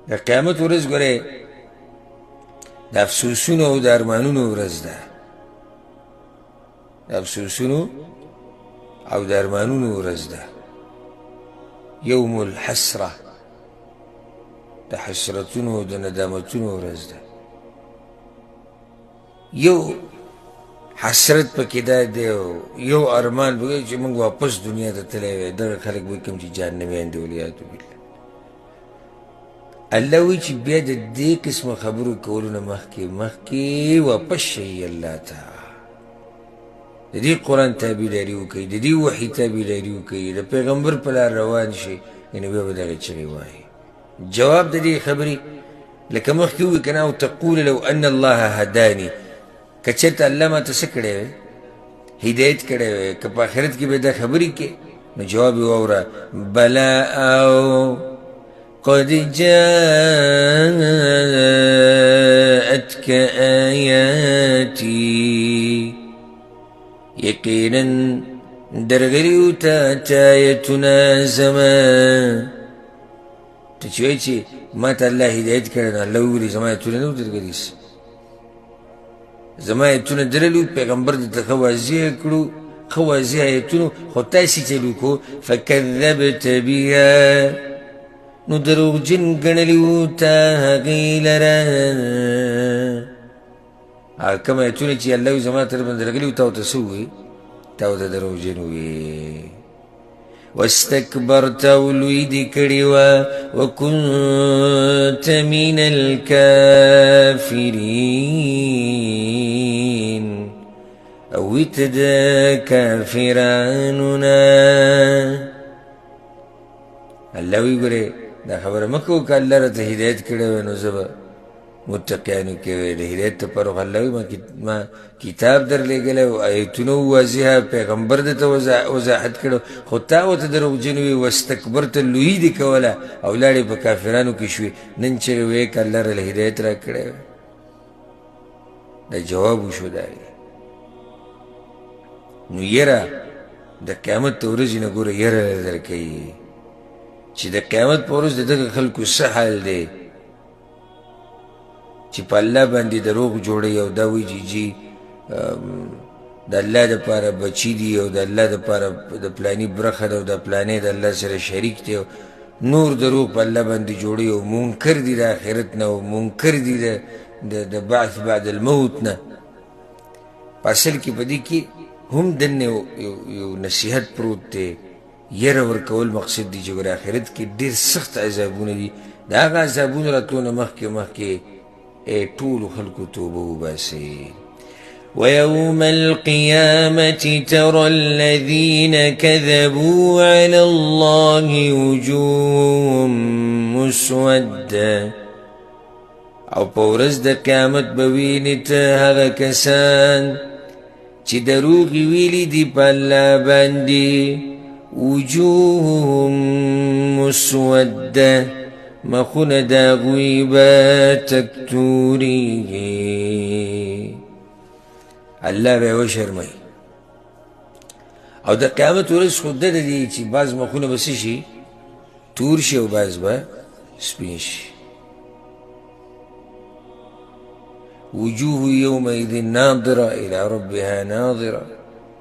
د قیامت ورځ ګورئ د افسوسونو او د ارمانونو ورځ ده. د افسوسونو او د ارمانونو ورځ ده. یوم الحسره د حسرتونو او د ندامتونو ورځ ده. یو حسرت پکې دا دی او یو ارمان به چې موږ واپس دنیا ته تللی وی. دغه خلک به کوم چې جهنمیان دي ولیعاذ بالله. الله وی چې بیا د دې قسمه خبرو کولو نه مخکې واپس شئ الله ته. د دې قرآن تابعداري وکړئ، د دې وحي تابعداري وکړئ، د پیغمبر په لار روان شئ. یعنې بیا به دغې چغې وایي. جواب د دې خبرې لکه مخکې ووایي که نه او تقول لو ان الله هداني که چېرته الله ما ته څه کړی وی؟ هدایت کړی وی. که په آخرت کې به دا خبرې کې نو جواب یې واوره بلا او قد جاءتك آياتي یقینا درغلیو تا آیتنا زما. ته چې وایي چې ما ته الله هدایت کړی نو الله وویلي زما آیتونه نه و درغلي سي. زما آیتونه درلي پیغمبر درته ښه واضح کړو، ښه واضح آیتونو، خو تاسې چې لیکو فکذبت بیا نو دروغجن ګڼلي وو تا هغې لره. هغه کوم آیتونه چې الله وایي زما طرف نه درغلي وو تا ورته څه ووایي؟ تا ورته دروغجن ووایې. واستكبرت او لوی دې کړې وه وكنت من الكافرين او ویت د کافرانو نه. الله وی ګورې دا خبره مه کوه که الله راته هدایت کړی وی نو زه به متقیانو کې وی د هدایت دپاره خو الله وی ما کتاب در لېږلی و ایتونه واضحه پیغمبر درته وضاحت کړی خو تا ورته دروغجن وي واستکبرته لویي دې کوله او لاړې په کافرانو کې شوې نن چغې ویې که الله راله هدایت را کړی وی دا جواب وشو دا نو یره د قیامت د ورځې نه ګوره یره در کوي چې د قیامت په ورځ د دغه خلکو څه حال دی چې په الله باندې دروغ جوړوي او دا وایي چې جي د الله دپاره بچي دي او د الله دپاره د پلاني برخه ده او د پلانې د الله سره شریک دی او نور دروغ په الله باندې جوړوي او منکر دي د آخرت نه او منکر دي د بعث بعد الموت نه. په اصل کې په دې کې هم دننه یو نصیحت پروت دی یره ورکول مقصد دی چې ګوره آخرت کې ډېر سخت عذابونه دي د هغه عذابونو راتلو نه مخکې ټولو خلکو توبه وباسئ. ويوم القيامة ترى الذين كذبوا على الله وجوههم مسودة او په ورځ د قیامت به وینې ته هغه کسان چې دروغې ویلي دي په الله باندې وجوههم مسوده مخونه د هغوی به تک توریږي الله به یې وشرموي او د قیامت ورځ خو ده دی چې بعض مخونه به څه شي تور شي او بعض به سپین شي. وجوه يومئذ ناظرة إلى ربها ناظرة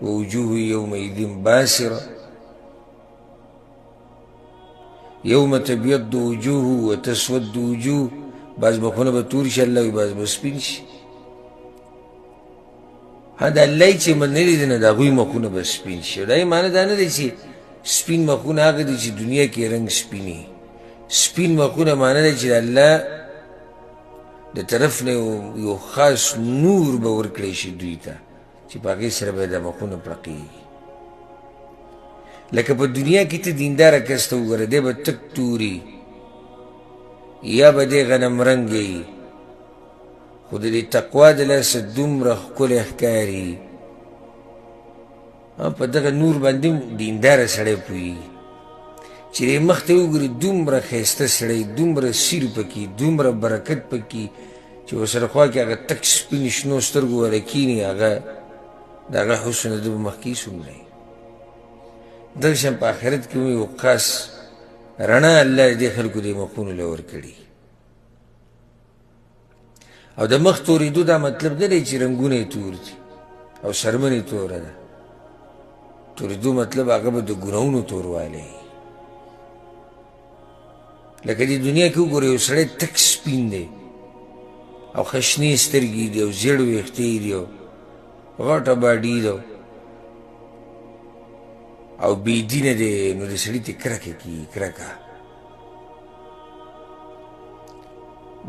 ووجوه يومئذ باسرة يوم تبيض وجوه وتسود وجوه بعض مخونه به تور شي الله بعض به سپین شي. دا الله چې من نه لیدنه د هغوی مخونه به سپین شي. دا یې معنی دا نه دی چې سپین مخونه هغه دي چې دنیا کې رنګ سپیني. سپین مخونه معنی دی چې د الله د طرف نه یو خاص نور به ورکړی شي دوی ته چې په هغې سره به د مخونه پړقېږي. لکه په دنیا کې ته دینداره کس ته وګوره دی به تک توري یا به دی غنم رنګی خو د دې تقوا د لاسه دومره ښکلی ښکاري په دغه نور باندې دینداره سړی پوهېږي چې دې مخ ته وګوري دومره ښایسته سړی دومره سیر پکې دومره برکت پکې چې ورسره خوا کې هغه تک سپین شنو سترګو والا کښېني هغه د هغه حسن د ده به مخکې څومره وي. دغه شان په آخرت کې یو خاص رڼا الله دې خلکو دې مخونو له ورکړي او د مخ تورېدو دا مطلب نه دی چې رنګونه یې تور دي او شرمن یې توره ده. تورېدو مطلب هغه به د ګناهونو توروالی لکه دې دنیا کې وګوره یو سړی تک سپین دی او ښه شنې سترګې دي او زیړ ویښتې دي او غټه باډي ده او بېدینه دی نو د سړي ته کرکه کېږي کرکه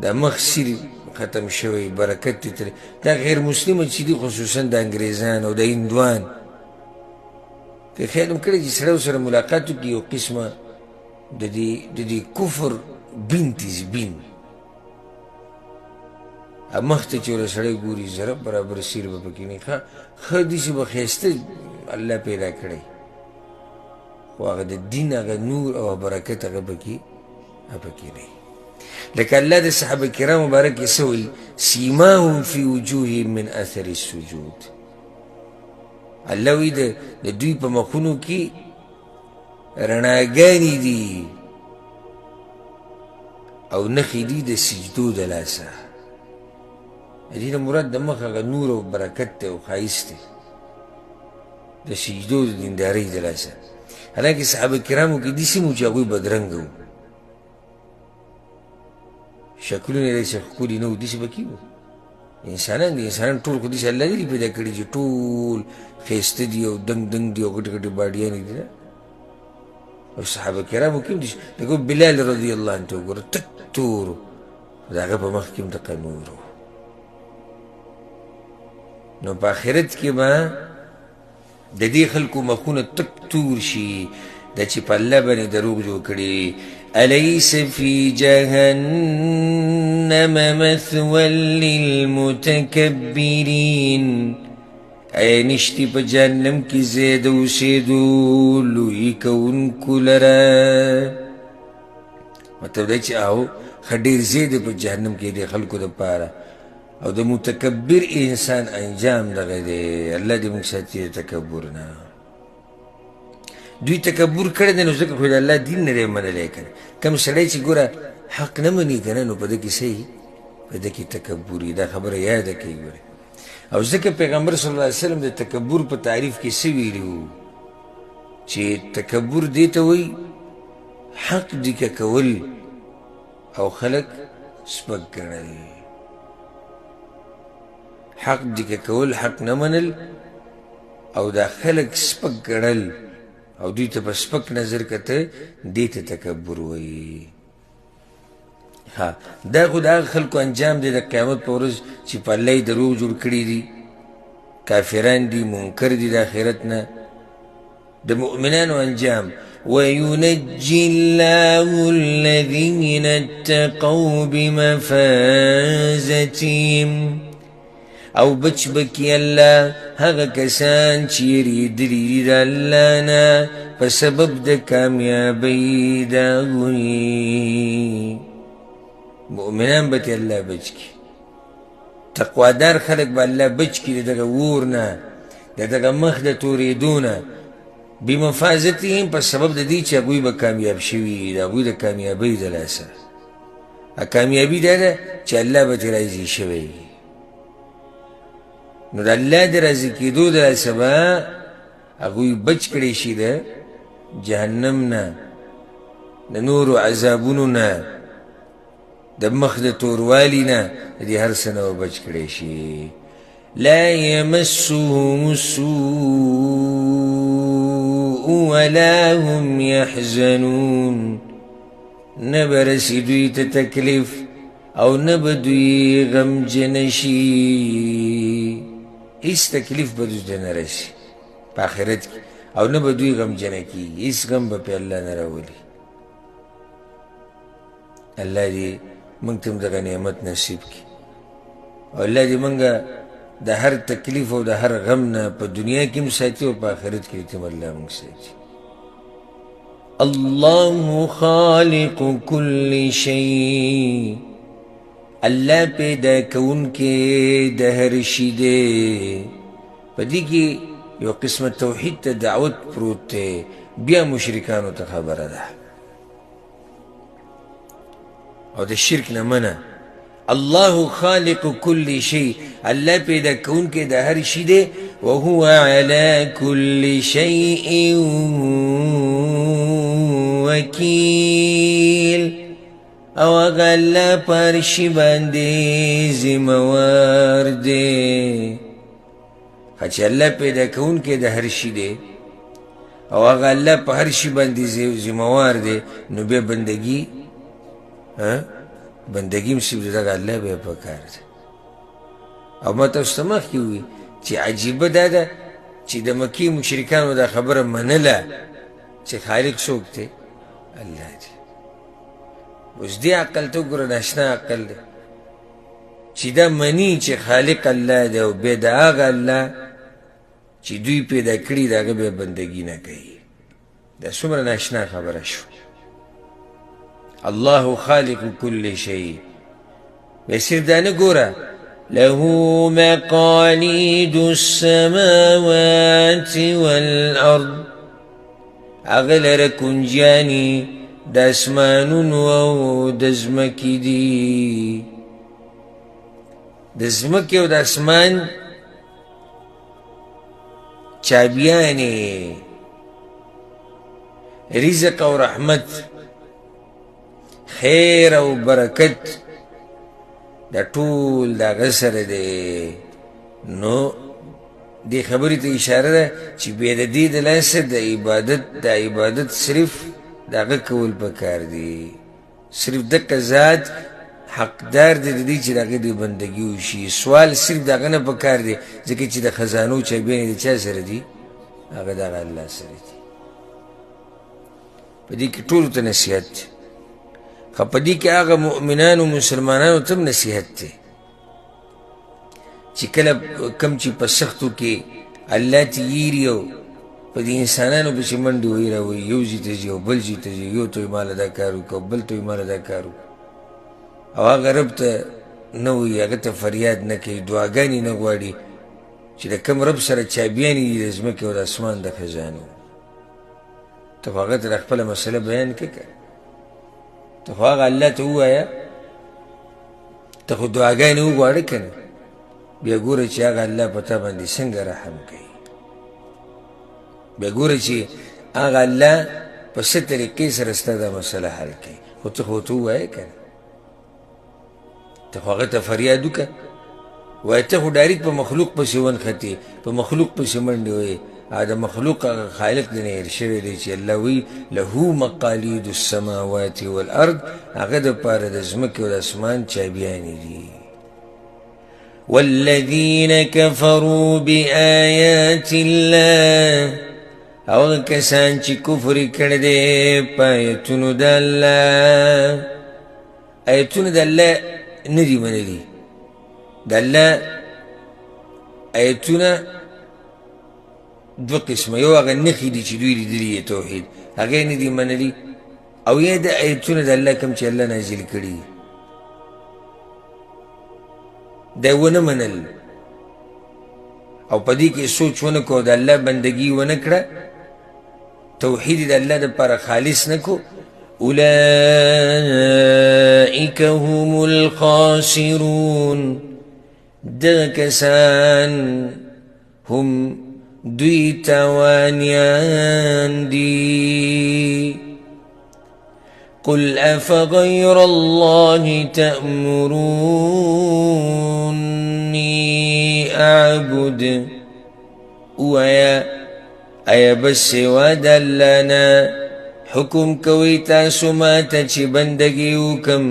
دا مخ سیر ختم شوی برکت دې تللی. دا غیر مسلمه چې دي خصوصا د انګریزان او د هندوان که خیال هم کړی چې سړی سره ملاقات وکړي یو قسمه د دې کفر بین تیزي بین مخ ته چې وله سړی ګوري ضرب برابر سیر به پکې نه ښه داسې به ښایسته الله پیدا کړی خو هغه د دین هغه نور او برکت هغه پکې نه. لکه الله د صحابه کرامو باره کې څه وایي سیماهم فی وجوههم من اثر السجود. الله وایي د دوی په مخونو کې رڼاګانې دي او نښې دي د سجدو د لاسه. دې نه مراد د مخ هغه نور او برکت دی او ښایست دی د سجدو د دیندارۍ د لاسه. حالانکه صحابه کرامو کې داسې وو چې هغوی بدرنګه وو شکلونه یې داسې ښکلي نه وو داسې پکې وو انسانان دي انسانان ټول خو داسې الله دې پیدا کړي چې ټول ښایسته دي او دنګ دنګ دي او ګټې ګټې باډیانې دي او صحابه کرامو کې هم دي لکه بلال رضی الله عنه ته وګوره تک تور و د هغه په مخ کې هم دقه نور و نو په آخرت کې به د دې خلکو مخونه تک تور شي دا چې په الله باندې دروغ جوړ کړي أليس في جهنم مثوى للمتكبرين اے نشتی په جهنم کې ځای د اوسېدو لوی کوونکو لره مطلب دی چې او ښه ډېر ځای دی په جهنم کې د خلکو دپاره او د متکبر انسان انجام دغه دی الله دې موږ ساتي د تکبر نه دوی تکبر کړی دی نو ځکه خو د الله دین نه دی منلی که کوم سړی چې ګوره حق نه مني که نه نو په ده کې څه وي په ده کې تکبر وي دا خبره یاده کوي ګورې او ځکه پیغمبر صلی الله علیه وسلم د تکبر په تعریف کې څه ویلي وو چې تکبر دې ته وایي حق دیکه کول او خلق سپک ګڼل حق دیکه کول حق نه منل او دا خلق سپک ګڼل او دوی ته په سپک نظر کته دې ته تکبر وایي دا خو د هغه خلکو انجام دی د قیامت په ورځ چې په الله یې دروغ جوړ کړي دي کافران دي منکر دي د آخرت نه د مؤمنانو انجام وينجي الله الذين اتقوا بمفازتهم او بچ بکی الله هغه کسان چې یریدلي دي د الله نه په سبب د کامیابۍ د هغوی مؤمنان به ترې الله بچ کړي تقوادار خلک به الله بچ کړي د دغه اور نه د دغه مخ د تورېدو نه بمفازتهم په سبب د دې چې هغوی به کامیاب شوي د هغوی د کامیابۍ د لاسه کامیابي دا ده چې الله به ترې راضي شوی نو د الله د راضي کېدو د لاسه به هغوی بچ کړی شي د جهنم نه د نورو عذابونو نه د مخ د توروالي نه د دې هر څه نه به بچ کړی شي لا يمسهم السوء ولا هم يحزنون نه به رسي دوی ته تکلیف او نه به دوی غمجنه شي هیڅ تکلیف به دوی ته نه رسي په آخرت کې او نه به دوی غمجنه کېږي هیڅ غم به پې الله نه راولي الله دې موږ ته هم دغه نعمت نصیب کړي او الله دې موږ د هر تکلیف او د هر غم نه په دنیا کې هم ساتي او په آخرت کې هم الله موږ ساتي الله خالق كل شيء الله پیدا کوونکی د هر شي دی په دې کې یو قسمه توحید ته دعوت پروت دی بیا مشرکانو ته خبره ده او د شرک نه منع الله خالق كل شيء الله پیدا کوونکی د هر شي دی وهو على كل شيء وکیل او هغه الله په هر شي باندې ذمهوار دی چې الله پیدا کوونکی د هر شي دی او هغه الله په هر شي باندې ذمهوار دی نو بیا بندګي بندګي مصیب دغه الله بیا پکار دی او ما تاسو ته مخکې ووي چې عجیبه دا ده چې د مکې مشرکانو دا خبره منله چې خالق څوک دی الله دی اوس دې عقل ته وګوره ناشنا عقل دی چې دا مني چې خالق الله دی او بیا د هغه الله چې دوی پیدا کړي د هغه بیا بندګي نه کوي دا څومره ناشنا خبره شو الله خالق كل شيء بسر دا نه ګوره له مقاليد السماوات والأرض هغه لره کنجیانې د اسمانونو او د ځمکې دي د ځمکې او د اسمان چابیانې رزق او رحمت خیر او برکت دا ټول د هغه سره دی نو دې خبرې ته اشاره ده چې بې د دې د لاسه د عبادت صرف د هغه کول پکار دي. صرف دغه ذات حقدار دی د دې چې د هغې د بندګي وشي. سوال صرف د هغه نه پکار دی ځکه چې د خزانو چابیانې د چا سره دي؟ هغه د هغه الله سره دي. په دې کې ټولو ته نصیحت دی، خو په دې کې هغه مؤمنانو مسلمانانو ته هم نصیحت دی چې کله کم چې په سختو کې الله ته یېري او په دې انسانانو پسې منډې وهي راوهي، یو ځای ته ځي او بل ځای ته ځي، یو ته وایي ماله دا کار وکړه او بل ته وایي ماله دا کار وکړه، او هغه رب ته نه وایي، هغه ته فریاد نه کوي، دعاګانې نه غواړي چې د کوم رب سره چابیانې دي د ځمکې او د اسمان د خزانو. ته خو هغه ته د خپله مسله بیان کړه که ته خو هغه الله ته ووایه، ته خو دعاګانې وغواړه که نه، بیا ګوره چې هغه الله په تا باندې څنګه رحم کوي، بیا ګوره چې هغه الله په څه طریقې سره ستا دا مسله حل کوي. خو ته خو ورته ووایه که نه، ته خو هغه ته فریاد وکړه، وایه ته خو ډایرکټ په مخلوق پسې ونښتې، په مخلوق پسې منډې وهې، د مخلوق هغه خالق دی نه هېر شوی دی چې الله وایي له مقالید السماوات والارض، هغه دپاره د ځمکې او د اسمان چابیانې دي. والذین کفروا بآیات الله، هغه کسان چې کفر یې کړی دی په ایتونو د الله. ایتونه د الله نه دي منلي، د الله ایتونه دوه قسمه، یو هغه نښې دي چې دوی لیدلي یې توحید، هغه یې نه دي منلي، او یا د ایتونه د الله کوم چې الله نازل کړي دا یې ونه منل او په دې کې سوچ ونه کړو، د الله بندګي ونه کړه، توحید د الله دپاره خالص نه کړو. اولئک هم الخاسرون، دغه کسان هم دوی تاوانیان دي. قل افغیر الله تأمرونی اعبد، ایا بس سوا د الله نه حکم کوئ تاسو ماته چې بندګي وکم.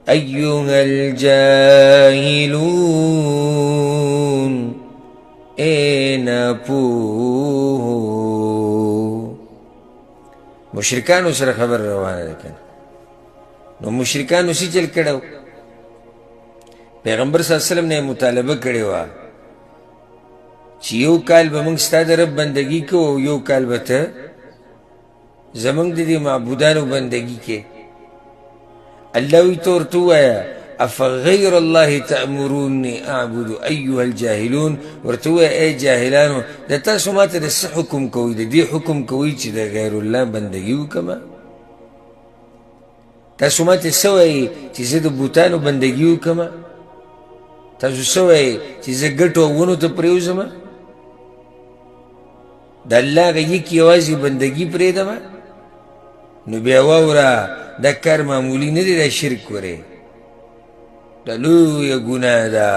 ایها الجاهلون، ای ناپوهو. مشرکانو سره خبر روانه ده کنه، نو مشرکانو څه چل کړو؟ پیغمبر صلی الله علیه وسلم نه مطالبه کړې وه چې یو کال به موږ ستا د رب بندګي کوو او یو کال به ته زموږ د دې معبودانو بندګي کې. الله وی ته ورته ووایه افغیر الله تأمرونی اعبد ایها الجاهلون، ورته ووایه ای جاهلانو د تاسو ماته د څه حکم کوئ؟ د دې حکم کوئ چې د غیر الله بندګي وکړمه؟ تاسو ماته څه وایي چې زه د بوتانو بندګي وکړمه؟ تاسو څه وایي چې زه ګټو او ونو ته پرېوځمه؟ د الله هغه یک یوازې بندګي پرېږدمه؟ نو بیا واوره دا کار معمولي نه دی، دا شرک ورې دا لویه ګناه ده.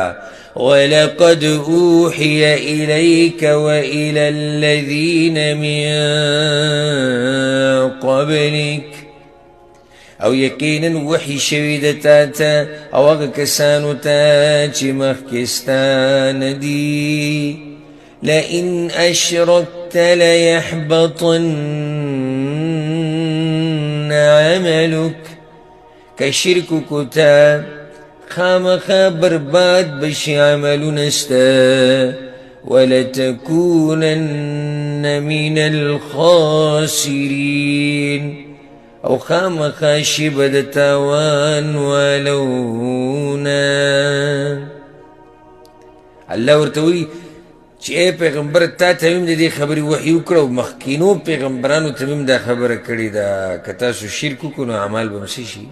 ولقد اوحي إليك وإلى الذين من قبلك، او یقینا وحی شوی د تا ته او هغه کسانو ته چې مخکې ستا نه دي. لئن اشرکت لیحبطن عملک، که شرک وکړو ته خامخا برباد بشي عملونه ستا. ولتکونن من الخاسرین، او خامخا شي به د تاوان والونه. الله ورته وایي چې ای پیغمبر تا ته هم د دې خبرې وحي وکړه او مخکینو پیغمبرانو ته هم دا خبره کړې ده، که تاسو شرک وکړو نو اعمال به هم څه شي؟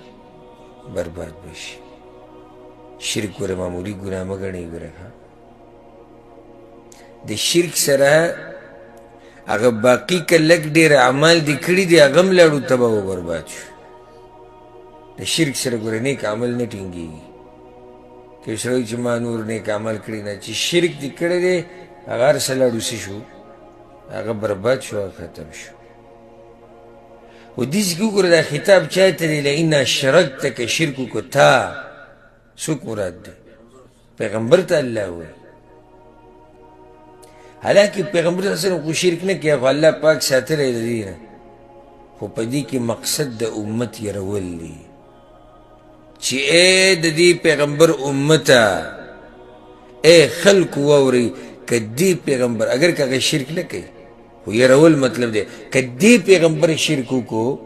برباد به شي. شرک ګوره معمولي ګناه مه ګڼئ. ګوره د شرک سره هغه باقي که لږ ډېر اعمال دې کړي دي هغه هم لاړو تباه و برباد شو. د شرک سره ګوره نیک عمل نه ټینګېږي. که یو سړی چې ما نور نیک عمل کړي نه، چې شرک دې کړی دی هغه هر څه لاړو څه شو؟ هغه برباد شو، هغه ختم شو. و دیسی که وګوره دا خطاب چاته دی لئن اشرکت که شرک وکړو تا څوک مراد دی پیغمبر ته الله وایي حالانکه پیغمبر صلی الله علیه وسلم خو شرک نه کوي خو الله پاک ساتلی د دې نه خو په دې کې مقصد د امت یرول دی چې ای د دې پیغمبر امته ای خلکو واورئ که دې پیغمبر اگر که هغه شرک نه کوي خو یرول مطلب دی که دې پیغمبر شرک وکړو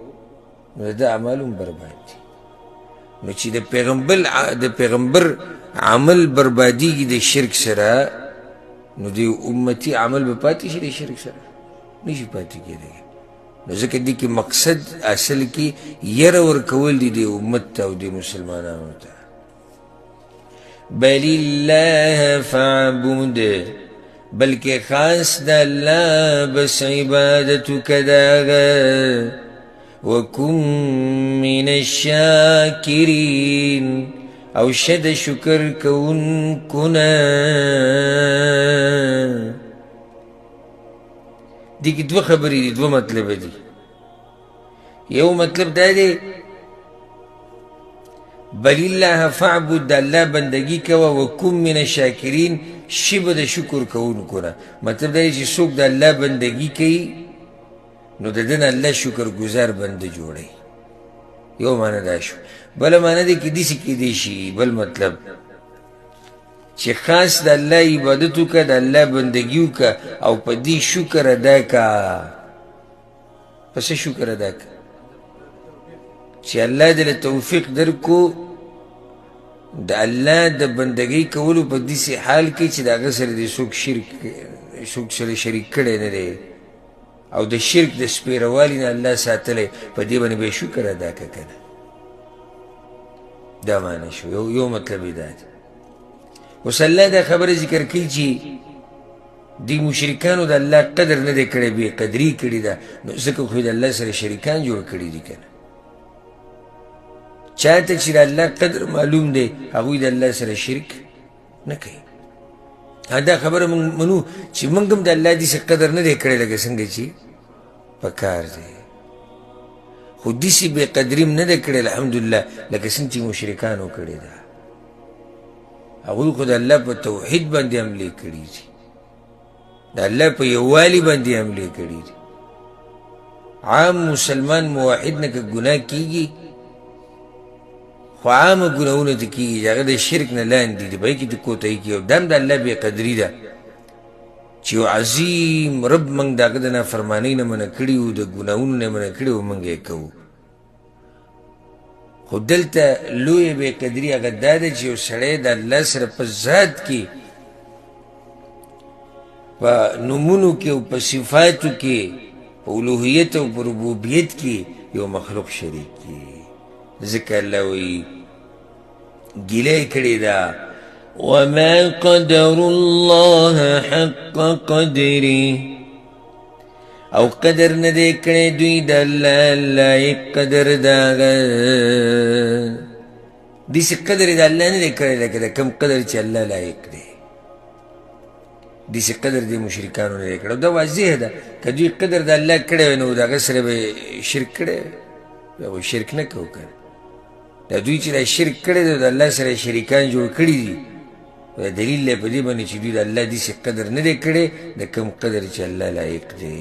نو د ده اعمال هم برباد دي نو چې د پیغمبر عمل بربادیږي د شرک سره نو د امتي عمل به پاتې شي د شرک سره نشي پاتې کېدی نو ځکه دې کې مقصد اصل کې یره ورکول دي د امت ته او د مسلمانانو ته بل الله فاعبد بلکې خاص د الله بس عبادت وکړه وکن من الشاکرین او شد شکر کوونکو نه دې کې دوه خبرې دي دوه مطلبه دي یو مطلب دا دی بل الله فاعبد د الله بندگی کوه وکن من الشاکرین شي به د شکر کوونکو نه مطلب دا دی چې څوک د الله بندگی کوي نو د ده نه الله شکر ګزار بنده جوړوي یو معنی دا شو بله معنی دی که داسې کیدی شي بل مطلب چې خاص د الله عبادت وکړه د الله بندګي وکړه او په دې شکر ادا کړه په څه شکر ادا کړه چې الله دې له توفیق درکو د الله د بندګۍ کولو په داسې حال کې چې د هغه سره دې څوک سره شریک کړی نه دی او د شرک د سپیروالي نه الله ساتلی په دې باندې به یې شکر ادا کړه که نه دا معنی شو یو مطلب یې دا دی اوس الله دا خبره ذکر کوي چې دې مشرکانو د الله قدر نه دی کړی بې قدري کړې ده نو ځکه خو د الله سره شریکان جوړ کړي دي که نه چاته چې د الله قدر معلوم دی هغوی د الله سره شرک نه کوي دا خبره موږ منو چې موږ هم د الله داسې قدر نه دی کړی لکه څنګه چې په کار دی خو داسې بې قدري هم نه دی کړی الحمدلله لکه څنګه چې مشرکانو کړې ده هغوی خو د الله په توحید باندې حملې کړي دي د الله په یووالي باندې حملې کړي دي عام مسلمان موحد نه که ګناه کېږي خو عامه ګناهونه ته کېږي چې هغه د شرک نه لاندې دي په هغې کې د کوتاهي کېږي او دا هم د الله بې قدري ده چې یو عظیم رب موږ د هغه د نافرمانۍ نه منع کړي وو د ګناهونو نه منع کړي وو موږ یې کوو خو دلته لویه بې قدري هغه دا ده چې یو سړی د الله سره په ذات کې په نومونو کې او په صفاتو کې په الوهیت او په ربوبیت کې یو مخلوق شریک کړي ذکر الله وی ګیله کړی دا وما قدر الله حق قدره او قدر نه دی کړی دوی د الله لایق قدر داغه داسې قدر د الله نه دی کړی لکه د کوم قدر چې الله لایق دی داسې قدر د مشرکانو نه دی کړی دا واضح ده که دوی قدر د الله کړی وی نو د هغه سره به شرک کړی بیا به شرک نه کوو که دا دوی چې دا شرک کړی دی د الله سره شریکان جوړ کړي دي دا دلیل دی په دې باندې چې دوی د الله داسې قدر نه دی کړی د کوم قدر چې الله لایق دی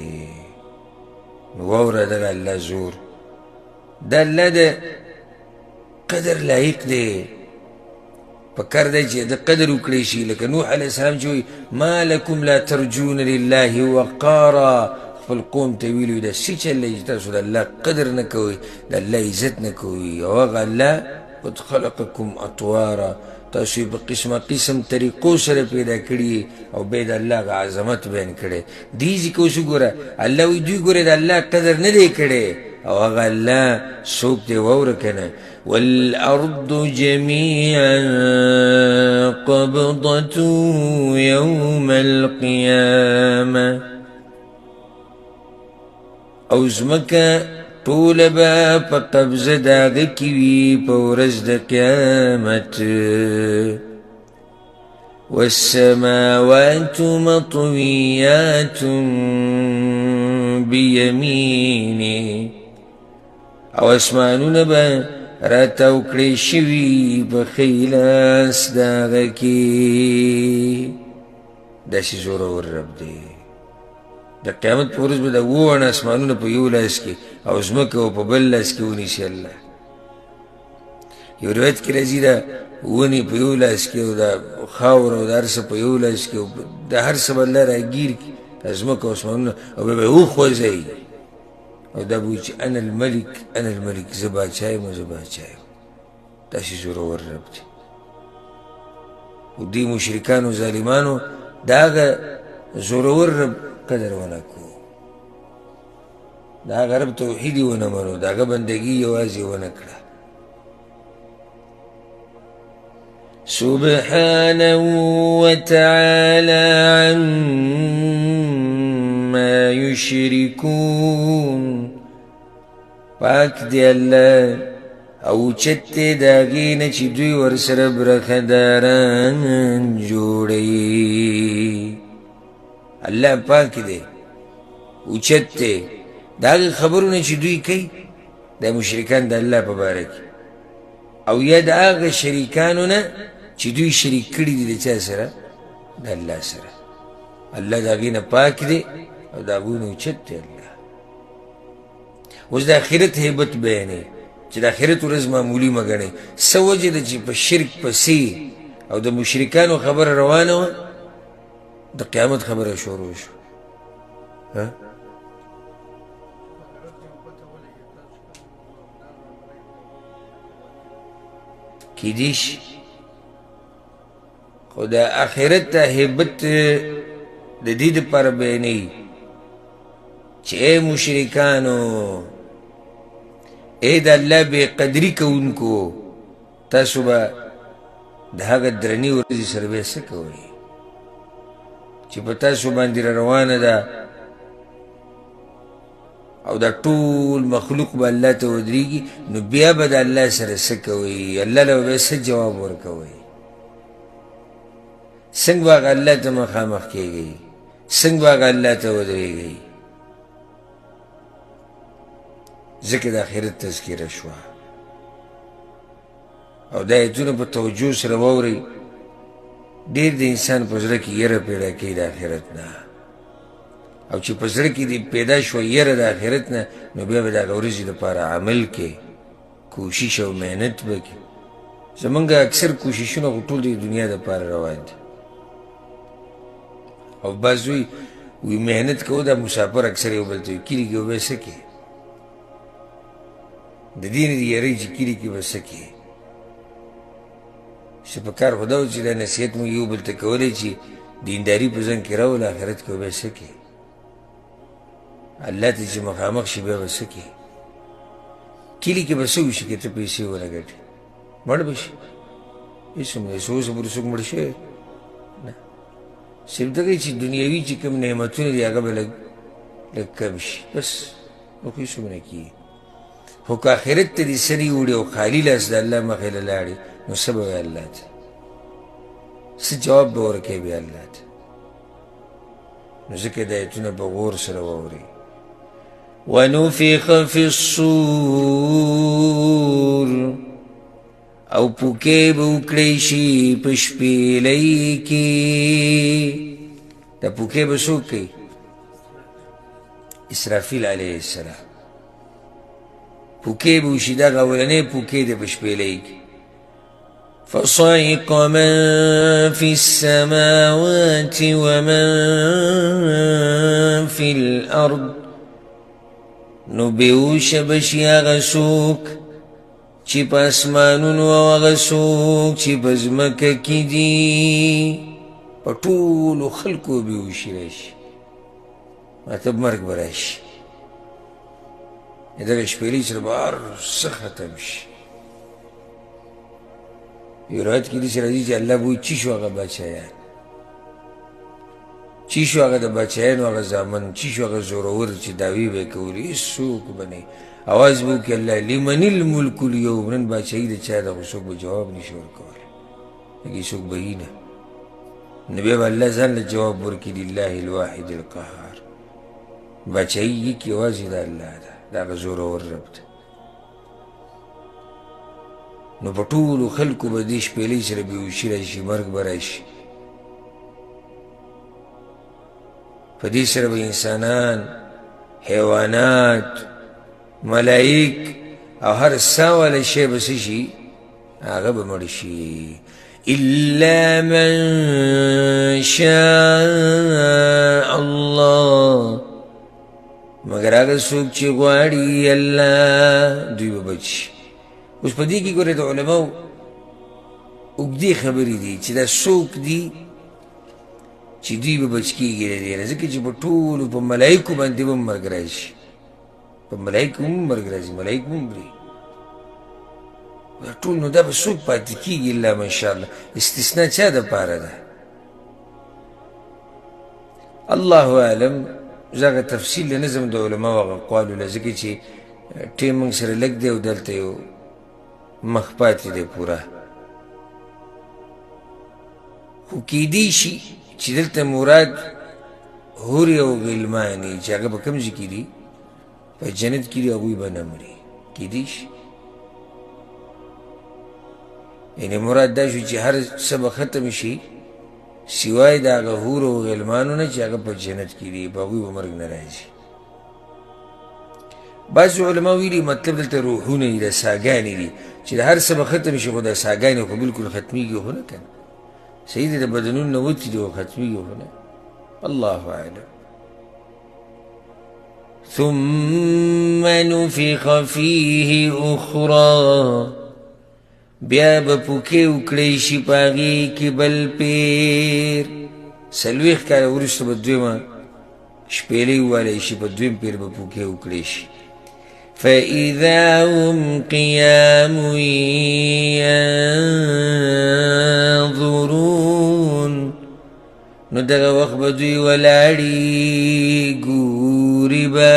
نو واوره دغه الله زور دا الله د قدر لایق دی پکار دی چې د قدر وکړی شي لکه نوح علیه السلام چې وایي ما لکم لا ترجون لله وقارا خپل قوم ته ویلي دا څه چل دی چې تاسو د الله قدر نه کوئ د الله عزت نه کوئ او هغه الله قد خلقکم اطوارا تاسو یې په قسمه قسم طریقو سره پیدا کړي او بیا د الله هغه عظمت بیان کړی دې ځکه اوس وګوره الله وایي دوی ګورې د الله قدر نه دی کړی او هغه الله څوک دی واوره که نه والارض جميعا قبضته يوم القيامه او ځمکه ټوله به په قبضه د هغه کې وي په ورځ د قیامت والسماوات مطویات بیمینه او اسمانونه به راتاو کړی شوي په ښی لاس د هغه کې. داسې زورور رب دی. د قیامت په ورځ به د 7 اسمانونه په یو لاس کې او ځمکه او په بل لاس کې ونیسي الله. یو روایت کې راځي د ونې په یو لاس کې او د خاور او د هر څه په یو لاس کې او د هر څه به الله راګیر کړي د ځمکه او اسمانونه او بیا به وخوځوي او دا به وایي چې انا الملک انا الملک، زه باچا یم زه باچا یم. داسې زورور رب دی. او دې مشرکانو ظالمانو د هغه زورور رب قدر ونه کو، د هغه رب توحید یې ونه منو، د هغه بندګي یوازې ونه کړه. سبحانه وتعالى عما يشركون. پاک دی الله او چت دی د هغې نه چې دوی ورسره برخداران جوړوي. الله پاک دی اوچت دی د هغې خبرونه چې دوی کوي د مشرکان د الله په باره کې، او یا د هغه شریکانو نه چې دوی شریک کړي دي د چا سره؟ د الله سره. الله د هغې نه پاک دی او د هغوی نه اوچت دی الله. اوس د آخرت هیبت بیانوي چې د آخرت ورځ معمولي مه ګڼئ. څه وجه ده چې په شرک پسې او د مشرکانو خبره روانه وه، د قیامت خبره شروع شو. کیدای شي خو د آخرت ته هیبت د دې دپاره بیانوي چې ای مشرکانو، ای د الله بې قدري کوونکو، تاسو به د هغه درنې ورځې سره بیا څه کوئ چې په تاسو باندې را روانه ده او دا ټول مخلوق به الله ته ودرېږي، نو بیا به د الله سره څه کوئ؟ الله له به بیا څه جواب ورکوئ؟ څنګه به هغه الله ته مخامخ کېږئ؟ څنګه به هغه الله ته ودرېږئ؟ ځکه د آخرت تذکره شوه او دا ایتونه په توجه سره واورئ. ډېر د انسان په زړه کې یره پیدا کوي د آخرت نه، او چې په زړه کې دې پیدا شوه یره د آخرت نه، نو بیا به د هغه ورځې دپاره عمل کې کوشش او محنت به کې. زمونږ اکثر کوششونه خو ټول د دنیا دپاره روان دي، او بعض وی محنت کوو دا مسافر اکثر یو بل ته وي کلي کې به بیا څه کې د دې نه دې یری چې کلي کې به څه کې. چې په کار خو دا و چې دا نصیحت مو یو بل ته کولی چې دینداري په ځان کې راول، آخرت کې به بیا څه کې الله ته چې مخامخ شي بیا به څه کې. کلي کې به څه وشي که ته پیسې ونه ګټې؟ مړ به شي. هېڅ هم نه، اوس پورې څوک مړ شوی نه. صرف دغه چې دنیاوي چې کوم نعمتونه دي هغه به لږ کم شي بس، نو خو هېڅ هم نه کېږي. خو که آخرت ته دې سرې وړي او خالي لاس د الله مخې له لاړې، نو څه به وایي الله ته؟ څه جواب به ورکوي بیا الله ته؟ نو ځکه دا ایتونه په غور سره واورئ. ونفخ فی الصور، او پوکې به وکړی شي په شپېلۍ کې. دا پوکې به څوک کوي؟ اسرافیل علیه السلام. پوکې به وشي، دغه اولنۍ پوکې دی په شپېلۍ کې. فصعق من في السماوات ومن في الأرض، نو بیوش بشي هغه څوک چې په اسمانونو او هغه څوک چې په ځمکه کې دي، په ټولو خلکو بیوشي راشي، مطلب مرګ به راشي. دغه شپېلۍ سره به هر څه ختم شي. یو روایت کې داسې راځي چې الله به وایي چی شو هغه بادشاهیان، چی شو هغه د بادشاهیانو هغه زامن، چی شو هغه زورور چې دعوې به یې کولې، هېڅوک به نه. اواز به وکړي الله لمن الملک اليوم، نن بادشاهي د چا ده؟ خو څوک به جواب نشي ورکولی، لکه څوک به یي نه. نو بیا به الله ځان له جواب ورکړي لله الواحد القهار. بادشاهي یک یوازې د الله ده، د هغه زورور رب ده. نو په ټولو خلکو به دې شپېلۍ سره بېهوشي راشي، مرګ به راشي. په دې سره به انسانان، حیوانات، ملائک او هر سا والی شی به څه شي؟ هغه به مړ شي. إلا من شاء الله، مگر هغه څوک چې غواړي الله دوی به بچ شي. اوس په دې کې ګورئ د علماو اوږدې خبرې دي چې دا څوک دي چې دوی به بچ کېږي د دې نه، ځکه چې په ټولو په ملایکو باندې به هم مرګ راشي، په ملایکو هم مرګ راځي، ملایک هم مري. دا ټول نو دا به څوک پاتې کېږي؟ الا ماشاءالله. استثنا چا دپاره ده؟ الله اعلم. زه هغه تفصیل له نظم د علماو هغه اقوالو له، ځکه چې ټیم موږ سره لږ دی او دلته یو مخ پاتې دی پوره. خو کیدی شي چې دلته مراد حورې او غلمانې چې هغه په کوم ځای کې دي؟ په جنت کې دي، هغوی به نه مري. کیدی شي یعنې مراد دا شو چې هر څه به ختم شي سوای د هغه حورو او غلمانو نه چې هغه په جنت کې دي، په هغوی به مرګ نه راځي. بعضې علما ویلي مطلب دلته روحونه دي، د ساګانې دي چې د هر څه به ختم شي، خو د ساګانې خو بلکل ختمیږي خو نه که نه، صحیح دی، د بدنونو نه وتې دي خو ختمیږي خو نه. الله اعلم. ثم نفخ فيه اخرى، بیا به پوکې وکړی شي په هغې کې بل پیر. څلوېښت کاله وروسته به دویمه شپېلۍ ووالی شي، په دویم پیر به پوکې وکړی شي. فإذا هم قيام ينظرون، نو دغه وخت به دوی ولاړي ګوري به.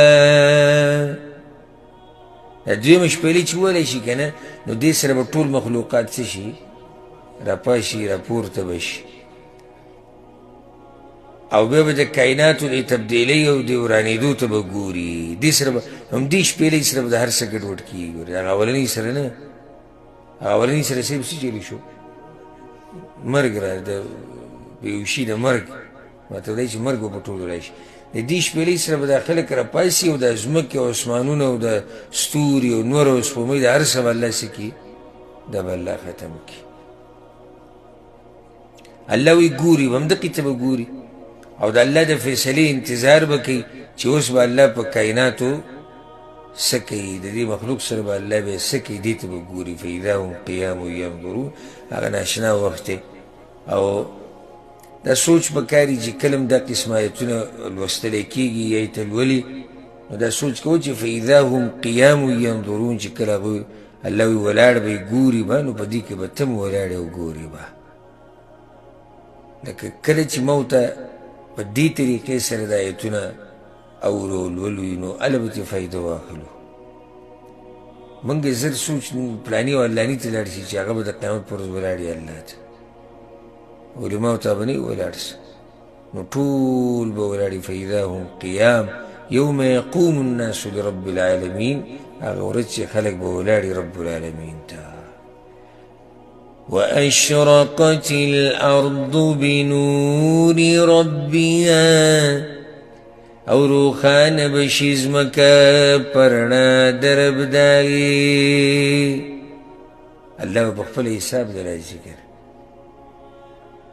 دا دویمه شپېلۍ چې وولی شي که نه، نو دې سره به ټول مخلوقات څه شي؟ راپاشي، راپورته به شي، او بیا به د کائناتو د تبدیلۍ او د ورانېدو ته به ګوري. دې سره به همدې شپېلۍ سره به د هر څه ګډوډ کېږي. هغه اولنۍ سره نه، هغه اولنۍ سره صرف څه چلی شو؟ مرګ را، د بېهوشي د مرګ، مطلب دی چې مرګ به په ټولو راشي. د دې شپېلۍ سره به دا خلک راپاسي او د ځمکې او اسمانونه او د ستوري او نور او سپومۍ د هر څه به الله څه کړي؟ دا به الله ختم کړي. الله وایي ګوري به، همدقې ته به ګوري او د الله د فیصلې انتظار به کوي چې اوس به الله په کائناتو څه کوي، د دې مخلوق سره به الله بیا څه کوي، دې ته به ګوري. فإذا هم قیام ینظرون، هغه ناشنا وخت دی. او دا سوچ پکار دی چې کله هم دا قسم آیتونه لوستلی کېږي یا یې ته لولي، نو دا سوچ کوو چې فإذا هم قیام ینظرون، چې کله هغوی الله وایي ولاړ به یې ګوري به، نو په دې کې به ته هم ولاړې او ګوري به. لکه کله چې موږ ته په دې طریقې سره د آیتونه اورو لولو، نو هله به ترې فایده واخلو. موږ یې زر سوچ پلاني او علاني ته لاړ شي چې هغه به د قیامت پر ورځ ولاړ الله ته، علماو ته به نه ولاړ سه، نو ټول به ولاړې. فإذا هم قیام یوم یقوم الناس لرب العالمین، هغه ورځ چې خلک به ولاړې رب العالمین ته. وأشرقت الأرض بنور ربها، او روخانه بشي ځمکه په رڼا د رب د هغې. الله به په خپل حساب د راځي که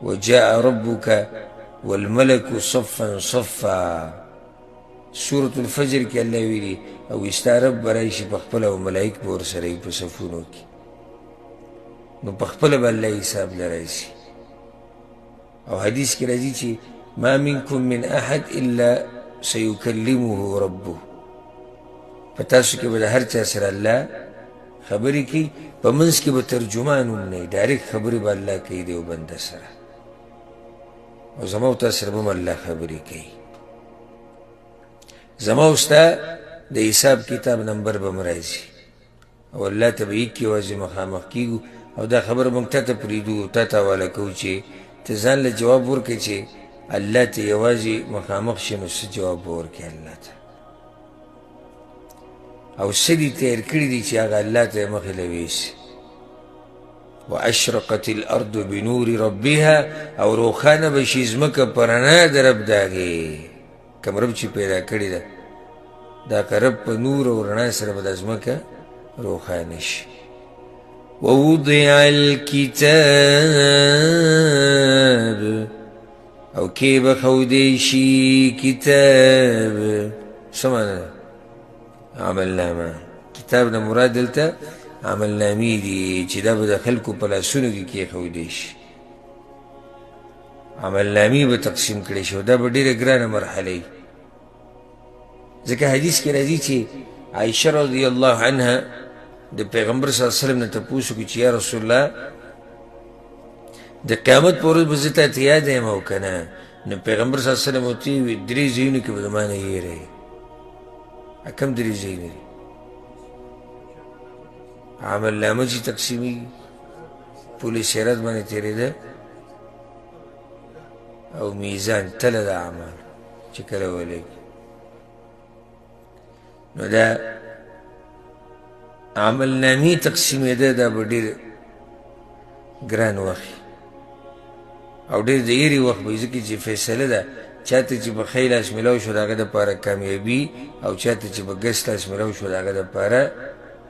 وجاء ربك والملك صفا صفا. سورة الفجر کې الله ویلي او ستا رب به راشي په خپله او ملایک به ورسره وي په صفونو کې، نو په خپله به الله حساب له راشي. او حدیث کې راځي چې ما منکم من احد الا سیکلمه ربه، په تاسو کې به د هر چا سره الله خبرې کوي، په منځ کې به ترجمان هم نه وي، ډایرکټ خبرې به الله کوي د یو بنده سره، او زما او تا سره به هم الله خبرې کوي. زما او ستا د حساب کتاب نمبر به م راځي او الله ته به یک یوازې مخامخ کېږو، او دا خبره موږ تا ته پرېږدو، تا ته حواله کوو چې ته ځان له جواب ورکړې چې الله ته یوازې مخامخ شي، نو څه جواب به ورکړې الله ته، او څه دې تیار کړي دي چې هغه الله ته یې مخې له ویسي. واشرقت الارض بنور ربها او روخانه بشي ځمکه په رڼا د رب د هغې کوم رب چې پیدا کړې ده دا که رب په نور او رڼا سره به دا ځمکه روښانه شي. ووضع الكتاب او کې به ښودی شي کتاب. څه معنی ده؟ عملنامه. کتاب نه مراد دلته عملنامې دي چې دا به د خلکو په لاسونو کې کېښودی شي. عملنامې به تقسیم کړی شي او دا به ډېره ګرانه مرحله وي. ځکه حدیث کې راځي چې عایشه رضی الله عنها د پیغمبر صلی الله علیه وسلم نه تپوس وکړي چې یا رسول الله د قیامت په ورځ به زه تا ته یاد یم او که نه؟ نو پیغمبر صلی الله علیه وسلم ورته وویل درې ځایونو کې به د ما نه هېره یې. کوم درې ځایونه دي؟ عملنامه چې تقسیمېږي پل صراط باندې تېرېده او میزان تله د اعمال چې کله ولګي نو دا عملنامې تقسیمېده دا به ډېر ګران وخت او ډېر د یېرې وخت به ځکه چې فیصله ده چاته چې به ښی لاس میلاو شو د هغه دپاره کامیابي او چاته چې به ګس لاس میلاو شو د هغه دپاره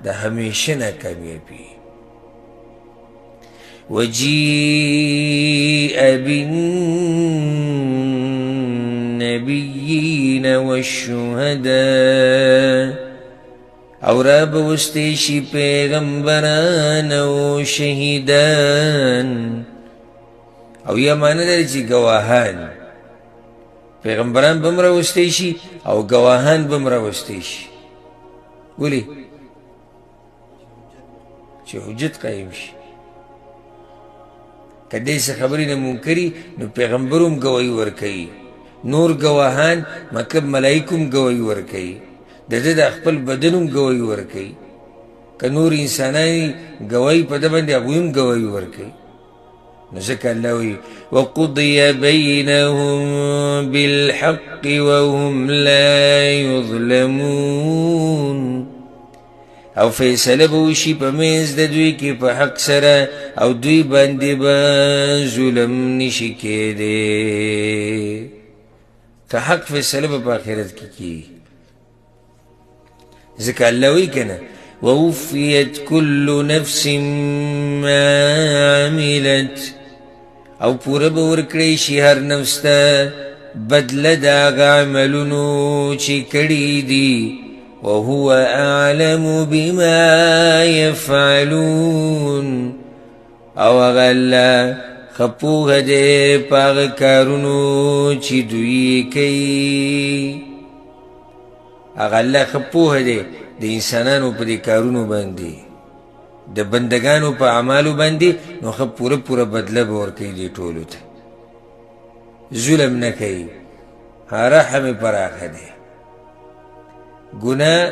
د همیشه ناکامیابي. وجیء بالنبیین والشهداء او را بوستی شي پیغمبران او شهیدان او یا معنی لري چې ګواهان. پیغمبران به هم راوستی شي او ګواهان به هم راوستی شي. ولې؟ چې حجت قایم شي. که دې څه خبرې نه منکري نو پیغمبر هم ګواهي ورکوي، نور ګواهان مطلب ملایکو هم ګواهي ورکوي، د ده د خپل بدن هم ګواهي ورکوي. که نور انسانان ګواهي په ده باندې هغوی هم ګواهي ورکوي. نو ځکه الله وایي وقضي بینهم بالحق وهم لا یظلمون او فیصله به وشي په منځ د دوی کې په حق سره او دوی باندې به ظلم نشي کېدی. که حق فیصله به په آخرت کې کېږي. ځکه الله وایي که نه ووفیت کل نفس ما عملت او پوره به ورکړی شي هر نفس ته بدله د هغه عملونو چې کړي دي وهو اعلم بما يفعلون او هغه الله ښه پوهه دی په هغه کارونو چې دوی کوي. هغه الله ښه پوهه دی د انسانانو په دې کارونو باندې د بندگانو په اعمالو باندې نو ښه پوره پوره بدله به ورکوي دې ټولو ته. ظلم نه کوي، رحم یې پراخه دی. ګناه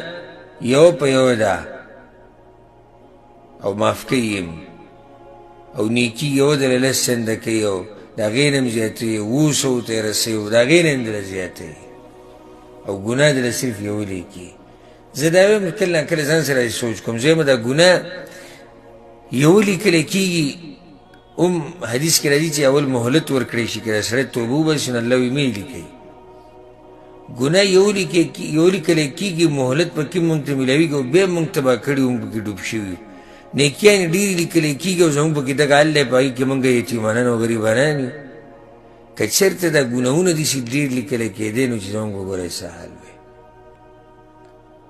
یو په یو ده او معاف کوي او نیکي یو دله لس چنده کوي او د هغې نه هم زیاتوي، 700 ته یې رسوي او د هغې نه هم دله زیاتوي او ګناه دله صرف یولې کي. زه دا وایم کله کله ځان سره سوچ کوم زه دا ګناه یو لیکلی کېږي هم حدیث کې راځي چې اول مهلت ورکړی شي که سړی توبه وباسي نو الله وایي مه یې لیکئ. ګناه یو لیکلی کېږي مهلت پکې مونږ ته میلاویږي او بیا مونږ تباه کړي هم پکې ډوب شوي. نیکیانې ډېرې لیکلی کېږي او زموږ پکې دغه حال دی په هغې کې مونږ یتیمانان او غریبانان یو. که چېرته دا ګناهونه داسې ډېر لیکلی کېدی نو چې زموږ به ګوره څه حال وی.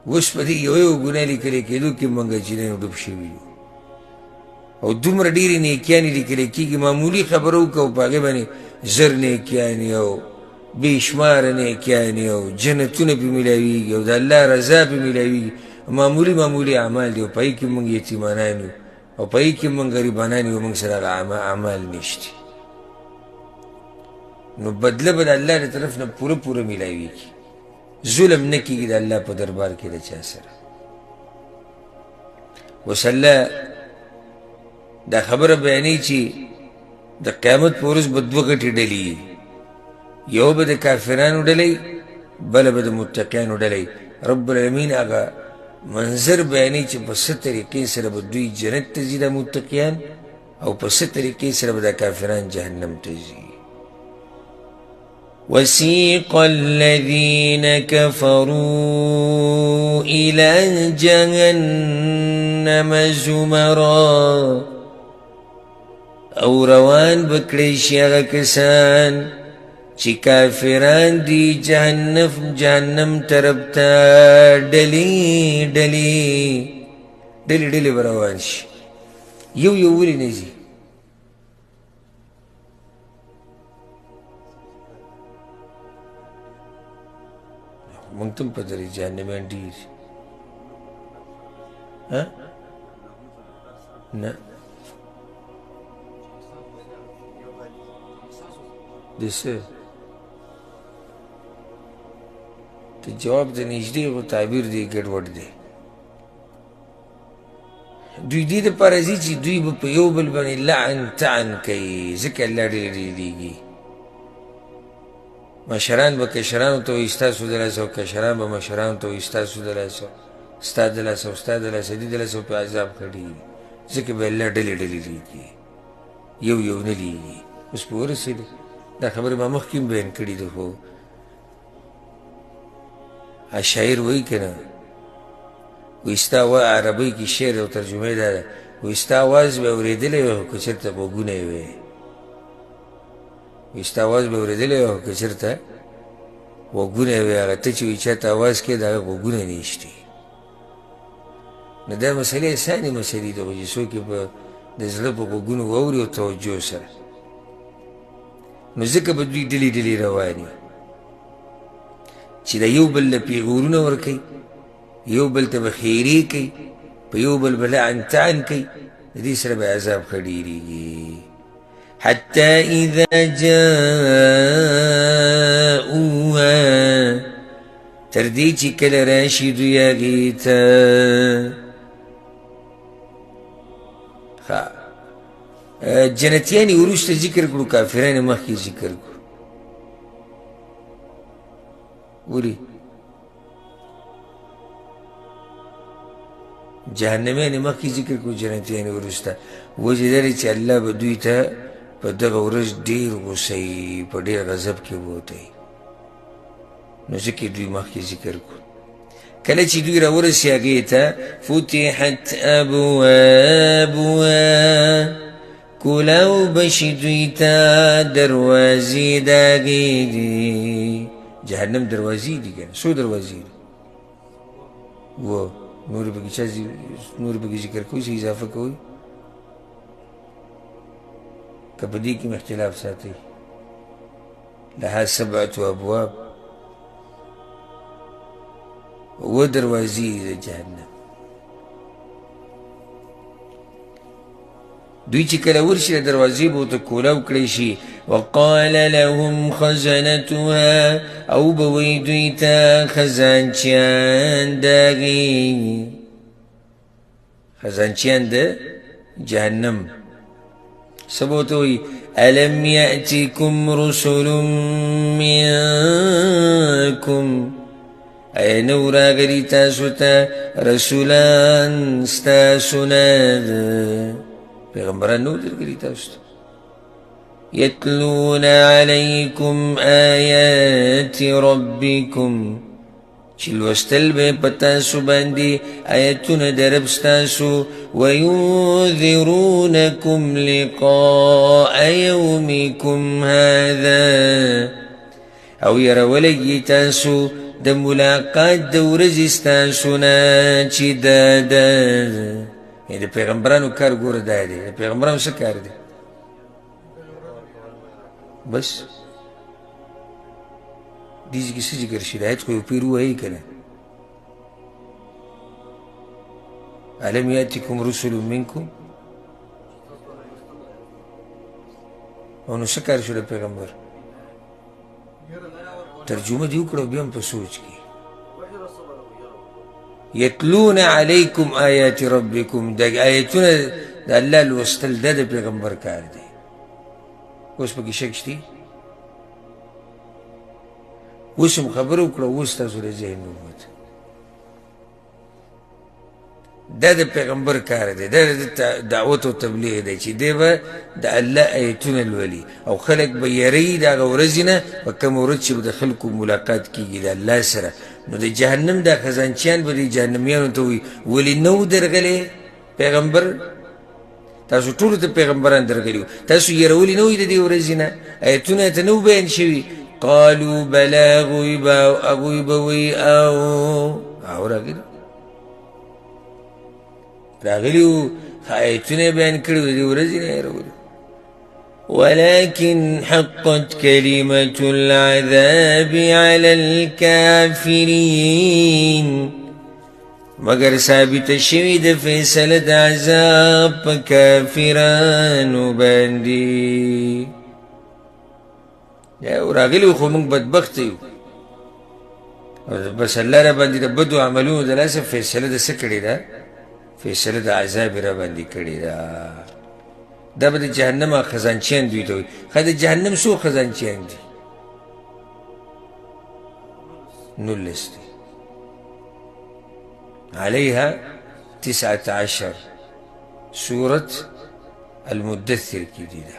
اوس په دې یو یو ګناه لیکلی کېدو کې مونږ اجرین ډوب شوي یو او دومره ډېرې نیکیانې لیکلی کېږي معمولي خبره وکړو په هغې باندې زر نیکیانې او بې شماره نیکیانې او جنتونه پې میلاویږي او د الله رضا پې میلاویږي. معمولي اعمال دی او په هغې کې مونږ یتیمانان یو او په هغې کې مونږ غریبانان یو مونږ سره هغه اعمال نشته. نو بدله به د الله د طرف نه پوره پوره میلاویږي. ظلم نه کېږي د الله په دربار کې د چا سره. اوس الله دا خبره بیانوي چې د قیامت په ورځ به دوه غټې ډلې وي. یو به د کافرانو ډلې بله به د متقیانو ډلې. رب العالمین هغه منظر بیانوي چې په څه طریقې سره به دوی جنت ته ځي دا متقیان او په څه طریقې سره به دا کافران جهنم ته ځي. وسيق الذين كفروا إلى جهنم زمرا او روان بکړی شي هغه کسان چې کافران دي جهنم طرف ته ډلې به روان شي. یو ولې نه ځي؟ مونږ ته هم پته لري جهنمیان ډېر نه د څه ته جواب د نږدې خو تعبیر دی ګډوډ دی. دوی دې دپاره ځي چې دوی به په یو بل باندې لعن طعن کوي، ځکه الله ډېر ډېرېږي. مشران به کشرانو ته وایي ستاسو د لاسه، او کشران به مشرانو ته وایي ستاسو د لاسه، ستا د لاسه او ستا د لاسه، دې د لاسه په عذاب کړي، ځکه به الله ډلې لېږي، یو نه لېږي. اوس په ورسېدو دا خبرې ما مخکې هم بیان کړي دي، خو شاعر وایي که نه، وایي ستا عربۍ کې شعر او ترجمه یې دا ده، وایي ستا اواز به اورېدلی وی خو که چېرته غوږونه یې وی، وایي ستا اواز به اورېدلی وی خو که چېرته غوږونه یې وی. هغه ته چې وایي چا ته اواز کوې د هغه غوږونه نشتي. نو دا مسلې اسانې مسلې دي، خو چې څوک یې په د زړه په غوږونو واوري او توجه سره، نو ځکه به دوی ډلې رواني چې د یو بل له پیغورونه ورکوي، یو بل ته به خیرې کوي، په یو بل به لعن طعن کوي، د دې سره به عذاب ښه ډېرېږي. حتی اذا جاءوها تر دې چې کله راشي دوی هغې ته. جنتیان یې وروسته ذکر کړو، کافران یې مخکې ذکر کړو. ولې جهنمیان یې مخکې ذکر کړو، جنتیان یې وروسته؟ وجه دا دی چې الله به دوی ته په دغه ورځ ډېر غوسه وي، په ډېر غضب کې ووتی، نو ځکه دوی مخکې ذکر کړو. کله چې دوی راورسي هغې ته، فتحت ابوابها کولاو بشي دوی ته دروازې د هغې دي. جهنم دروازې دي که نه؟ څو دروازې دي؟ نورې پکې چا نورې پکې ذکر کوي، څه اضافه کوي؟ که په دې کې م اختلاف ساتئ. لها 7 ابواب، اووه دروازې دي د جهنم. دوی چې کله ورشي د دروازې به ورته کولاو کړی شي. وقال لهم خزنتها او به وایي دوی ته خزانچیان د هغې، خزانچیان د جهنم، څه به ورته وایي؟ الم یأتکم رسل منکم، ایا نو راغلي تاسو ته رسولان ستاسو نه؟ پیغمبران نو درغلي تاسو ته؟ یتلون علیکم آیات ربکم، چې لوستل به په تاسو باندې آیتونه د رب ستاسو. وینذرونکم لقاء یومکم هذا، او یرولی تاسو د ملاقات د ورځې ستاسو نه چې دا ده. د پیغمبرانو کار ګوره دا دی، د پیغمبرانو څه کار دی؟ بس دې کې څه ذکر شي؟ د آیت خو یو پیر ووایي که نه؟ الم یأتکم رسل منکم، او نو څه کار شو د پیغمبر؟ ترجمه دې وکړه، بیا هم په سوچ کې. یتلون علیکم آیات ربکم، د آیتونه د الله لوستل دا د پیغمبر کار دی. اوس پکې شک شته؟ اوس هم خبره وکړه، اوس تاسو د ذهن ووت. دا د پیغمبر کار دی، دا د دعوت او تبلیغ دی چې دی به د الله ایتونه لولي او خلک به یری د هغه ورځې نه په کومه ورځ چې به د خلکو ملاقات کېږي د الله سره. نو د جهنم دا خزانچیان به د جهنمیانو ته وایي ولې نه و درغلی پیغمبر؟ تاسو ټولو ته پیغمبران درغلي وو، تاسو یرولي نه وئ د دې ورځې نه؟ ایتونه ته نه و بیان شوي؟ قالو بلا، هغوی به وایي او راغلي وو، ایتونه یې بیان کړي وو، د دې ورځې نه یرولي. ولكن حقت كلمة العذاب على الكافرين، مگر ثابت شوی د فیصله د عذاب په کافرانو باندې. راغلي خو موږ بدبخته یو، بس الله را باندې د بدو عملونو د لاسه فیصله د څه کړې ده؟ فیصله د عذاب را باندې کړې ده. دا به د جهنم خزانچیان دوی ته وایي. ښه د جهنم څو خزانچیان دي؟ 19 دي. عليها 19 سورة المدثر کی دی ده.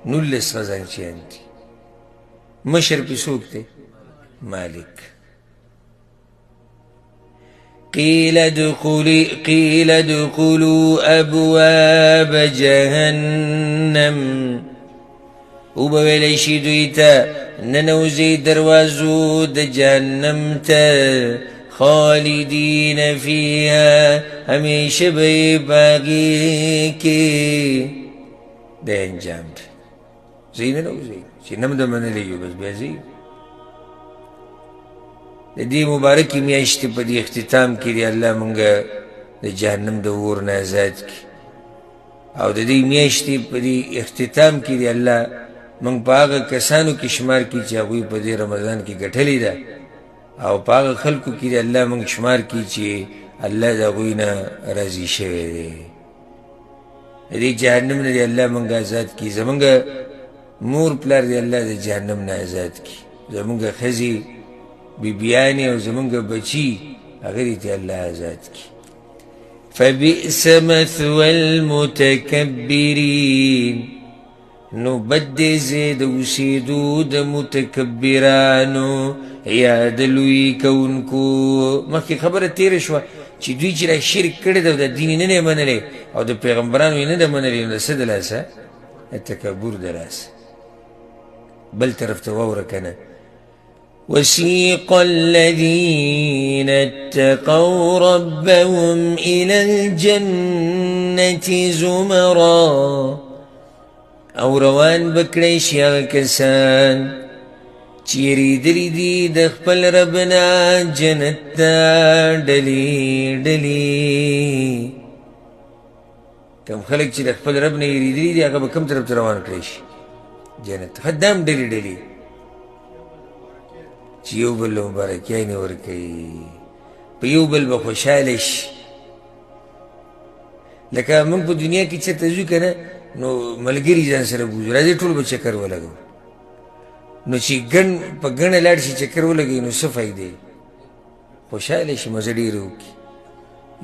19 خزانچیان دي. مشر پی څوک دی؟ مالک. قيل ادخلوا أبواب جهنم، وبویلی شي دوی ته ننوزي دروازو د جهنم ته، خالدین فیها، همیشه به باغی کې. د انجام دی زی ننوزي چې نم د منلی یو بس بیا زی. د دې مبارکې میاشتې په دې اختتام کې دی الله مونږه د جهنم د اور نه آزاد کړي، او د دې میاشتې په دې اختتام کې دی الله مونږ په هغه کسانو کې شمار کړي چې هغوی په دې رمضان کې ګټلې ده، او په هغه خلکو کې دی الله مونږ شمار کړي چې الله د هغوی نه راضي شوی دی. د دې جهنم نه دی الله مونږ آزاد کړي. زمونږ مور پلار دی الله د جهنم نه آزاد کړي. زمونږ ښځې بیبیانی او زمونږ بچی هغه دې ته الله آزاد کړي. فبئس مثوى المتکبرین، نو بد دی ځای د اوسېدو د متکبرانو یا د لوی کوونکو. مخکې خبره تېره شوه چې دوی چې را شرک کړی ده او د دین یې نه دی منلی او د پیغمبرانو یې نه ده منلی، نو د څه د لاسه؟ د تکبر د لاسه. بل طرف ته واوره که نه. وسيق الذين اتقوا ربهم إلى الجنة زمرا، او روان بکړی شي هغه کسان چې یریدلي دي د خپل رب نه جنت ته ډلې ډلې. کوم خلک چې د خپل رب نه یریدلي دي هغه به کوم طرف ته روان کړی شي؟ جنت. خدام ډلې ډلې چې یو بل له مبارکیانې ورکوي، په یو بل به خوشحاله شي. لکه موږ په دنیا کې چېرته ځو که نه، نو ملګري ځان سره بوځو، راځئ ټول به چکر ولګو. نو چې په ګڼه لاړ شي چکر ولګوي نو څه فایدې؟ خوشحاله شي، مزه ډېره وکړي،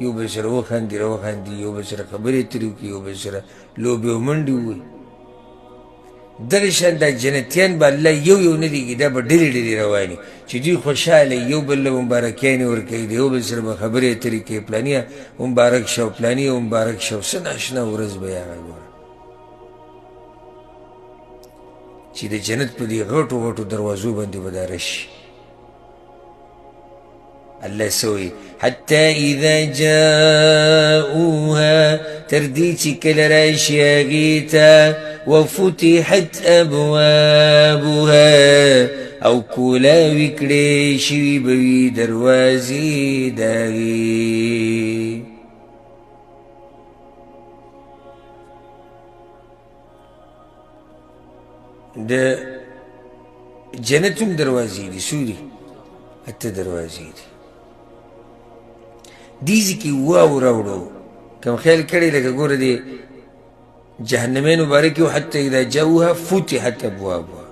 یو بل سره وخاندي راوخاندي، یو بل سره خبرې اترې وکړي، یو بل سره لوبې او منډې ووایي. دغه شان دا جنتیان به الله یو یو نه دیږي، دا به ډلې ډلې رواني چې دوی خوشحاله یو بل له مبارکیانې ورکوي، د یو بل سره به خبرې اترې کوي، پلانیه مبارک شه او پلانیه مبارک شه. څه ناشنا ورځ به یې هغه ګوره چې د جنت په دې غټو غټو دروازو باندې به دا راشي. الله سوی حتی اذا جاؤوها، تر دې چې کله راشي هغې ته، وفتحت ابوابها، او کولاوي کړې شوي به وي دروازې د هغې. د جنت هم دروازې دي، څو دي؟ 8 دروازې دي. دې ځای کې واو راوړو، کوم خیال کړی لکه ګوره د جهنمین مبارک یو حتی اذا جاؤوها فتحت ابوابها،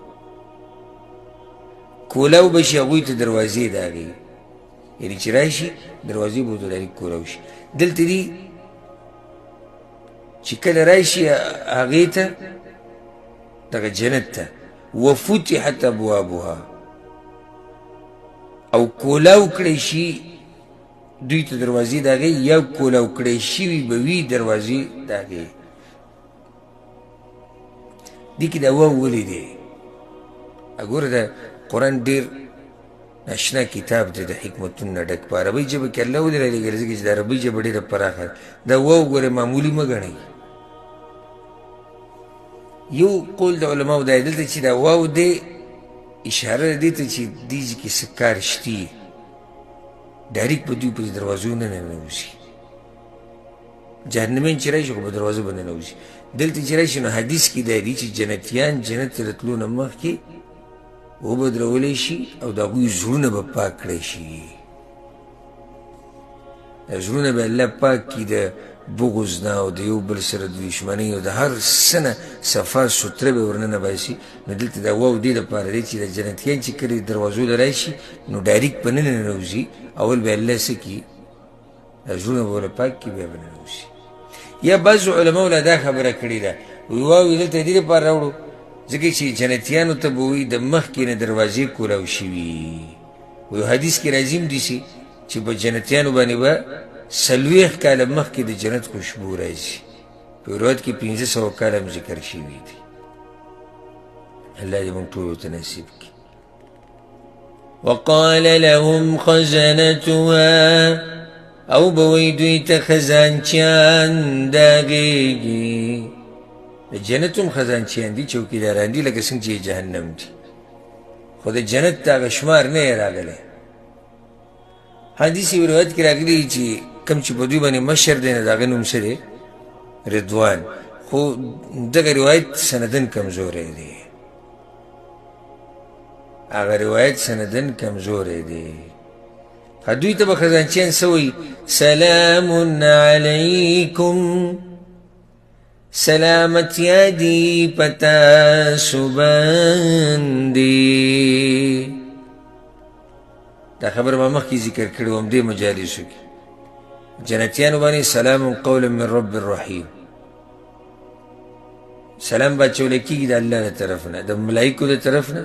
کولاو به شي هغوی ته دروازې د هغې. یعنی چې راشي دروازې به ورته ډایرکټ کولاو شي. دلته دي چې کله راشي هغې ته دغه جنت ته وفتحت ابوابها او کولاو کړی شي دوی ته دروازې د هغې یا کولاو کړی شوي به وي دروازې د هغې. دې کې دا واو ولې دی؟ ګوره د قرآن ډېر ناشنا کتاب دی د حکمتونو نه ډک په عربۍ ژبه کې الله ولې رالیږلی ځکه چې د عربۍ ژبه ډېره پراخه ده. دا واو ګوره معمولي مه ګڼئ. یو قول د علماو دا دلته چې دا واو دی اشاره ده دې ته چې دې کې څه کار شتي ډایرکټ به دوی په دروازو نه ننوځي. جهنمین چې راشي خو په دروازو به ننوځي. دلته چې راشي نو حدیث کې دا دي چې جنتیان جنت ته د تلو نه مخکې وبدرولی شي او د هغوی زړونه به پاک کړی شي. دا زړونه به الله پاک کړي د بغض نه او د یو بل سره د دشمنۍ او د هر څه نه صفا سوتره به ورننه باسي. نو دلته دا واو دې دپاره دی چې د جنتیان چې کله دروازو ته راشي نو ډایرکټ به نه ننوځي. اول به الله څه کړي دا زړونه به ورله پاک کړي بیا به ننوځي. یا بعضو علماو لا دا خبره کړې ده وایي واو یې دلته دې دپاره راوړو ځکه چې جنتیانو ته به وایي د مخکې نه دروازې کولاو شوي. وایي حدیث کې راځي هم داسې چې په جنتیانو باندې به 40 کاله مخکې د جنت خوشبو راځي. په روایت کې 1500 کاله هم ذکر شوي دي. الله دې موږ ټولو ته نصیب کړي. وقال لهم خزنتها او به وایي دوی ته خزانچیان د هغې د جنت هم خزانچیان دي چوکیداران دي لکه څنګه چې جهنم دي خو د جنت د هغه شمار نه یې راغلی. حدیث یو روایت کې راغلي چې کوم چې په دوی باندې مشر دی نو د هغه نوم څه دی؟ رضوان. خو دغه روایت سندن کمزوری دی. هغه روایت سندن کمزوری دی. دوی ته به خزانچیان څه وایي؟ سلام علیکم سلامتیا دی پتاسو باندې. دا خبر ما مخکې ذکر کړی وم دې مجالسو کې. جنتیانو باندې سلام قولا من رب الرحیم. سلام به اچولی کېږي د الله له طرف نه د ملایکو د طرف نه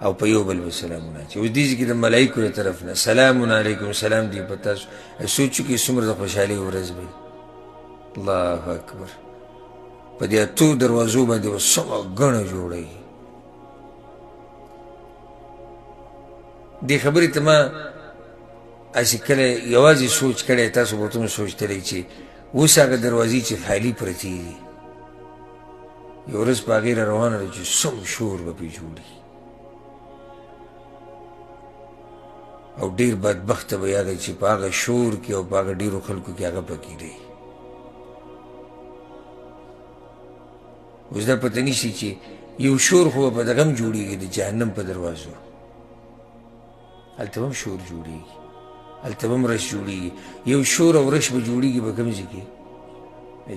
او په یو بل به سلامونه اچي. اوس دې کې د ملایکو د طرف نه سلام علیکم سلام دی په تاسو. سوچ وکړئ څومره د خوشحالۍ ورځ به وي. الله اکبر. په دې اتو دروازو باندې به څومره ګڼه جوړوي. دې خبرې ته ما هسې کله یوازې سوچ کړی تاسو به ورته هم سوچتلی چې اوس هغه دروازې چې خالي پرتې دي یو ورځ په هغې را روانه ده چې څوم شور به پرې جوړي او ډېر بدبخته به یا دی چې په هغه شور کې او په هغه ډېرو خلکو کې هغه پکې دی. اوس دا پته نیسي چې یو شور خو به په دغه هم جوړېږي د جهنم په دروازو. هلته به هم شور جوړېږي هلته به هم رش جوړېږي. یو شور او رش به جوړېږي په کوم ځای کې؟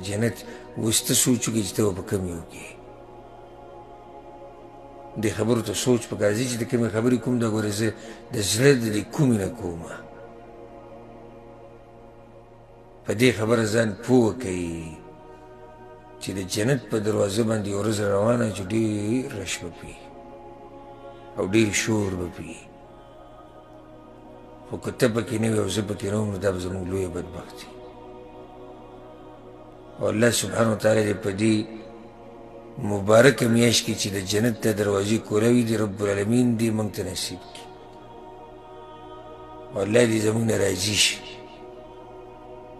جنت. اوس ته سوچ وکړې چې ته به په کوم یو کې دې خبرو ته سوچ پکار دی چې د کومې خبرې کوم ده ګوره زه د زړه د دې کومې نه کومه په دې خبره ځان پوه کوي چې د جنت په دروازه باندې یو ورځ روانه چې ډېر رش به پي او ډېر شور به پي خو که ته پکې نه وي او زه پکې نه وم نو دا به زموږ لویه بدبختي. او الله سبحانه وتعالی دې په دې مبارکه میاشت کې چې د جنت ته دروازې کولاوي دي رب العالمین دې موږ ته نصیب کړي او الله دې زموږ نه راضي شي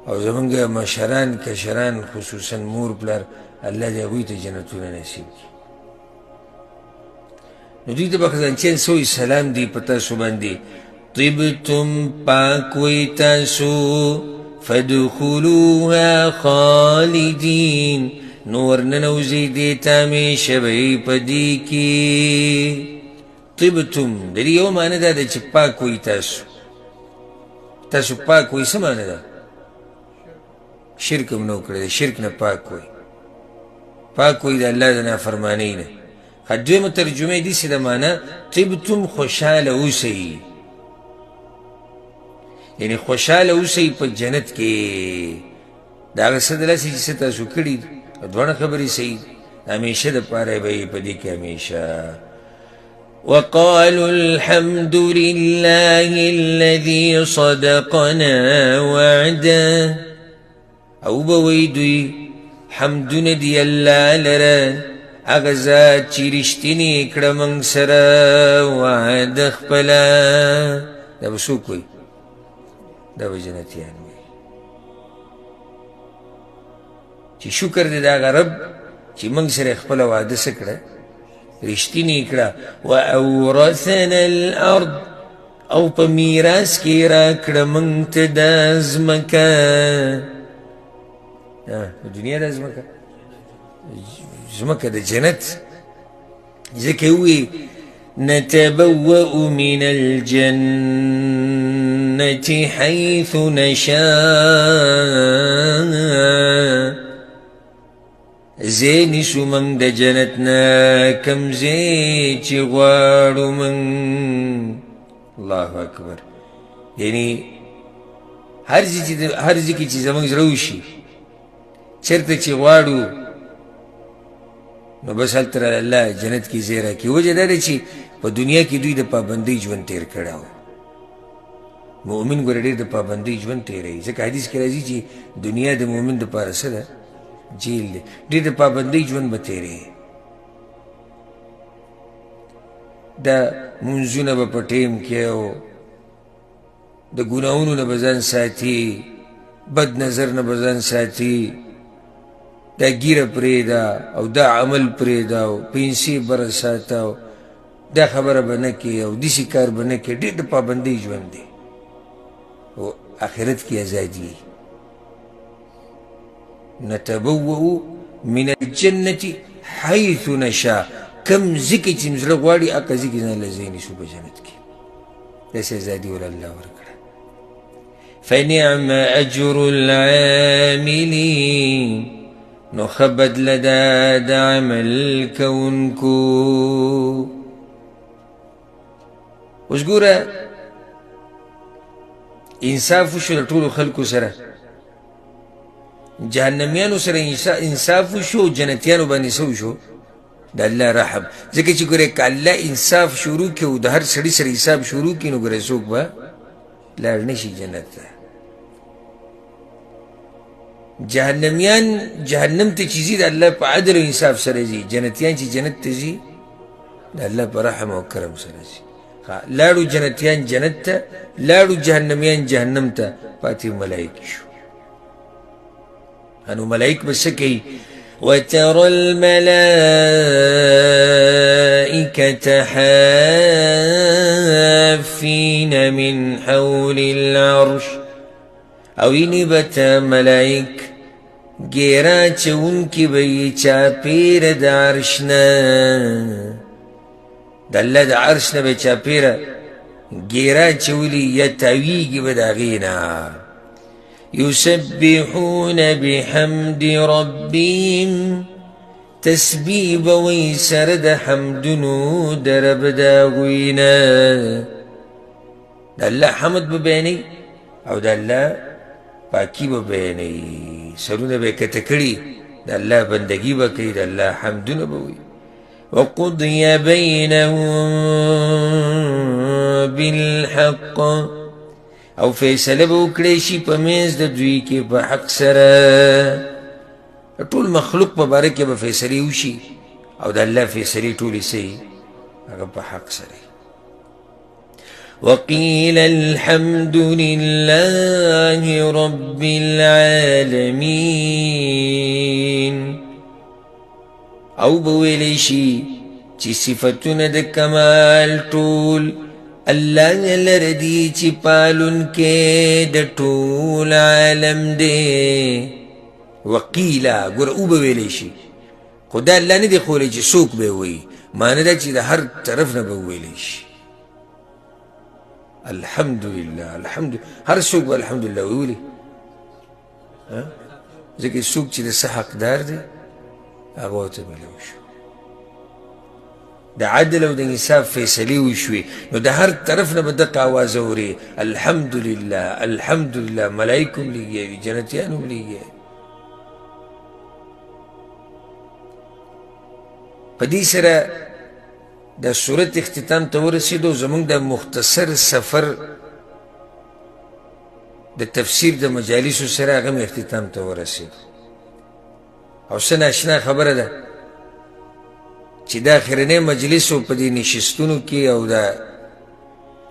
او زموږ مشران کشران خصوصا مور پلار الله دې هغوی ته جنتونه نصیب کړي. نو دوی ته به خزانچیان څه وایي؟ سلام دی په تاسو باندې طبتم پاک وی تاسو فادخلوها خالدین نو ورننوځئ دې ته همیشه به یې په دې کې. طبتم د دې یو معنی دا ده چې پاک وی تاسو پاک وی څه معنی ده؟ شرک هم نه کړی د شرک نه پاک وی د الله د نافرمانۍ نه دویمه ترجمه داسې ده معنا طبتم خوشحاله اوسئ، یعنی خوشحاله اوسئ په جنت کې. د هغه څه دلاسې چې څه تاسو کړي دواړه خبرې صحیح، همیشه دپاره به یې په دې کې همیشه. وقالوا الحمد لله الذي صدقنا وعده، او به وایي دوی حمدونه دي الله لره هغه ذات چې رښتینې کړه موږ سره وعده خپله. دا به څوک وایي؟ دا به جنتیان وایي چې شکر دی د هغه رب چې موږ سره یې خپله وعده څه کړه؟ رښتینې کړه. واورثنا الارض، او په میراث کې راکړه موږ ته دا ځمکه. د دنیا دا ځمکه، ځمکه د جنت. ځکه ووایي نتبوأ من الجنة حيث نشاء، زی نیسو منگ دا جنتنا کم زی چی غوارو منگ. اللہ اکبر. یعنی هر زی کی چی زمانگ روشی چرته چی غوارو نو بس حل تر اللہ جنت کی زیرہ کی. وجہ داره چی پا دنیا کی دوی دا پابندی جون تیر کڑاو. مومن گوره دیر دا پابندی جون تیره. ځکه حدیث کی رازی چی دنیا دا مومن دا پارسه دا جیل دی، ډېر د پابندۍ ژوند به تېرې. دا منځونه به په ټیم کې او د ګناهونو نه به ځان ساتي، بد نظر نه به ځان ساتي، دا ګیره پرېږده او دا عمل پرېږده او پیسې به رساته او دا خبره به نه کوي او داسې کار به نه کوي. ډېر د پابندۍ ژوند دی او آخرت کې ازادي. نتبوأ من الجنة حيث نشاء، کم ذکر چې مزړه غواړي هغه ذکر ځان له ځای نیسو په جنت کې. داسې ازادي ول الله ورکړه. فنعم اجر العاملین، نو ښه بدله ده د عمل کوونکو. اوس ګوره انصاف وشو د ټولو خلکو سره، جهنمیانو سره انصاف وشو، جنتیانو باندې څه وشو؟ د الله رحم. ځکه چې ګوره که الله انصاف شروع کړي او د هر سړي سره حساب شروع کړي نو ګوره څوک به لاړ نه شي جنت ته. جهنمیان جهنم ته چې ځي د الله په عدل او انصاف سره ځي، جنتیان چې جنت ته ځي د الله په رحم او کرم سره ځي. لاړو جنتیان جنت ته، لاړو جهنمیان جهنم ته، پاتې ملائک شو. انو ملائک بس کوي وترى الملائكة حافين من حول العرش، او اینی بتا ملائک گیرا چونکی بی چاپیر دا عرشنا، دا اللہ دا عرشنا بی چاپیر گیرا چولی یا تاویگی بداغینا. يسبحون بحمد ربهم، تسبيح بويسر دا حمدنو درب داغوينا. دا الله حمد ببيني او دا الله پاکی ببيني، سرونه بكتكري دا الله بندگی بكي، دا الله حمدنو بوي. وقضي بينهم بالحق، او فیصله به وکړی شي په منځ د دوی کې په حق سره. ټول مخلوق په باره کې به فیصلې وشي او د الله فیصلې ټولې څه هغه په حق سره. وقیل الحمد لله رب العالمین، او به ویلی شي چې صفتونه د کمال ټول اللہ لردی چی پالن کے د ټول عالم دے. وقیلا ګوره او به ویلی شي، خو دا الله نه دی خولی چې څوک به وایي، معنی دا چې د هر طرف نه به ویلی شي. الحمدلله الحمد، هر څوک به الحمدلله ویلی، ځکه څوک چې د څه حقدار دی هغه ورته میلاو شو. د عدل او د انصاف فیصلې وشوې نو د هر طرف نه به دغه اواز اورې الحمدلله الحمدلله ملایکو هم لګیا جنتیان هم لګیا په دې سره د صورت اختتام ته ورسېدو زموږ د مختصر سفر د تفسیر د مجالسو سره هغه هم اختتام ته ورسېدو او څه ناشنا خبره ده چې دا اخرنی مجلس و په دې نشستونو کې او دا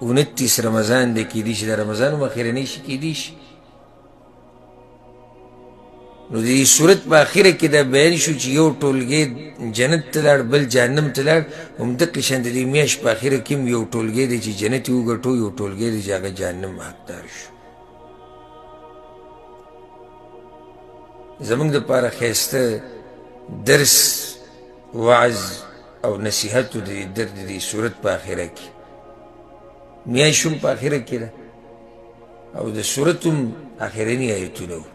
29 رمضان دی کیدی شي د رمضان هم اخرنی شي کیدی شي نو د دې صورت په اخره کې دا بیان شو چې یو ټولګی جنت ته لاړ بل جهنم ته لاړ همدقې شان د دې میاشت په اخره کې هم یو ټولګی دی چې جنت یې وګټو یو ټولګی دی چې هغه جهنم حقدار شو زموږ دپاره ښایسته درس وعظ او نصیحت د دې صورت په اخره کې میاشت هم په اخره کې ده او د صورت هم اخرني ایتونه وو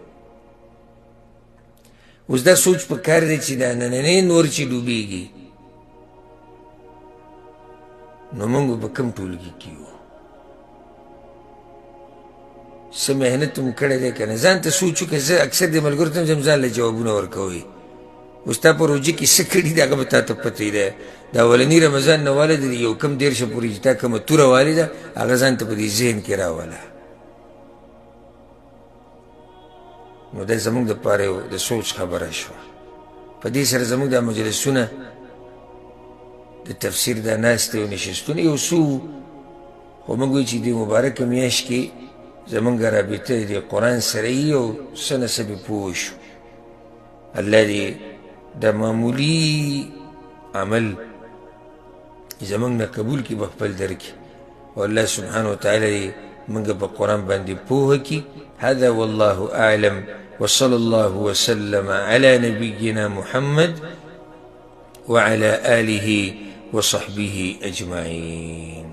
اوس دا سوچ په کار دی چې دا نننی نور چې ډوبېږي نو موږ به کوم ټولګي کې یو څه محنت هم کړی دی که نه ځان ته سوچ وکړه زه اکثر د ملګرو ته هم ځان له جوابونه ورکوئ اوس تا په روژه کې څه کړي دي هغه به تا ته پته دی د اولني رمضان نه واله د یو کم دېرشه پورې چې تا کومه توره والې ده هغه ځان ته په دې ذهن کې راوله نو دا زموږ دپاره یو د سوچ خبره شوه په دې سره زموږ دا مجلسونه د تفسیر دا ناستې او نشستونه یو څو خو موږ وایو چې دې مبارکه میاشت کې زموږ رابطه د قرآن سره یي او څه نه څه به پوه شو الله دې دا معمولي عمل زموږ نه قبول کړي په خپل در کې او الله سبحانه وتعالی دې موږ په قرآن باندې پوهه کړي هذا والله أعلم وصلى الله وسلم على نبينا محمد وعلى آله وصحبه أجمعين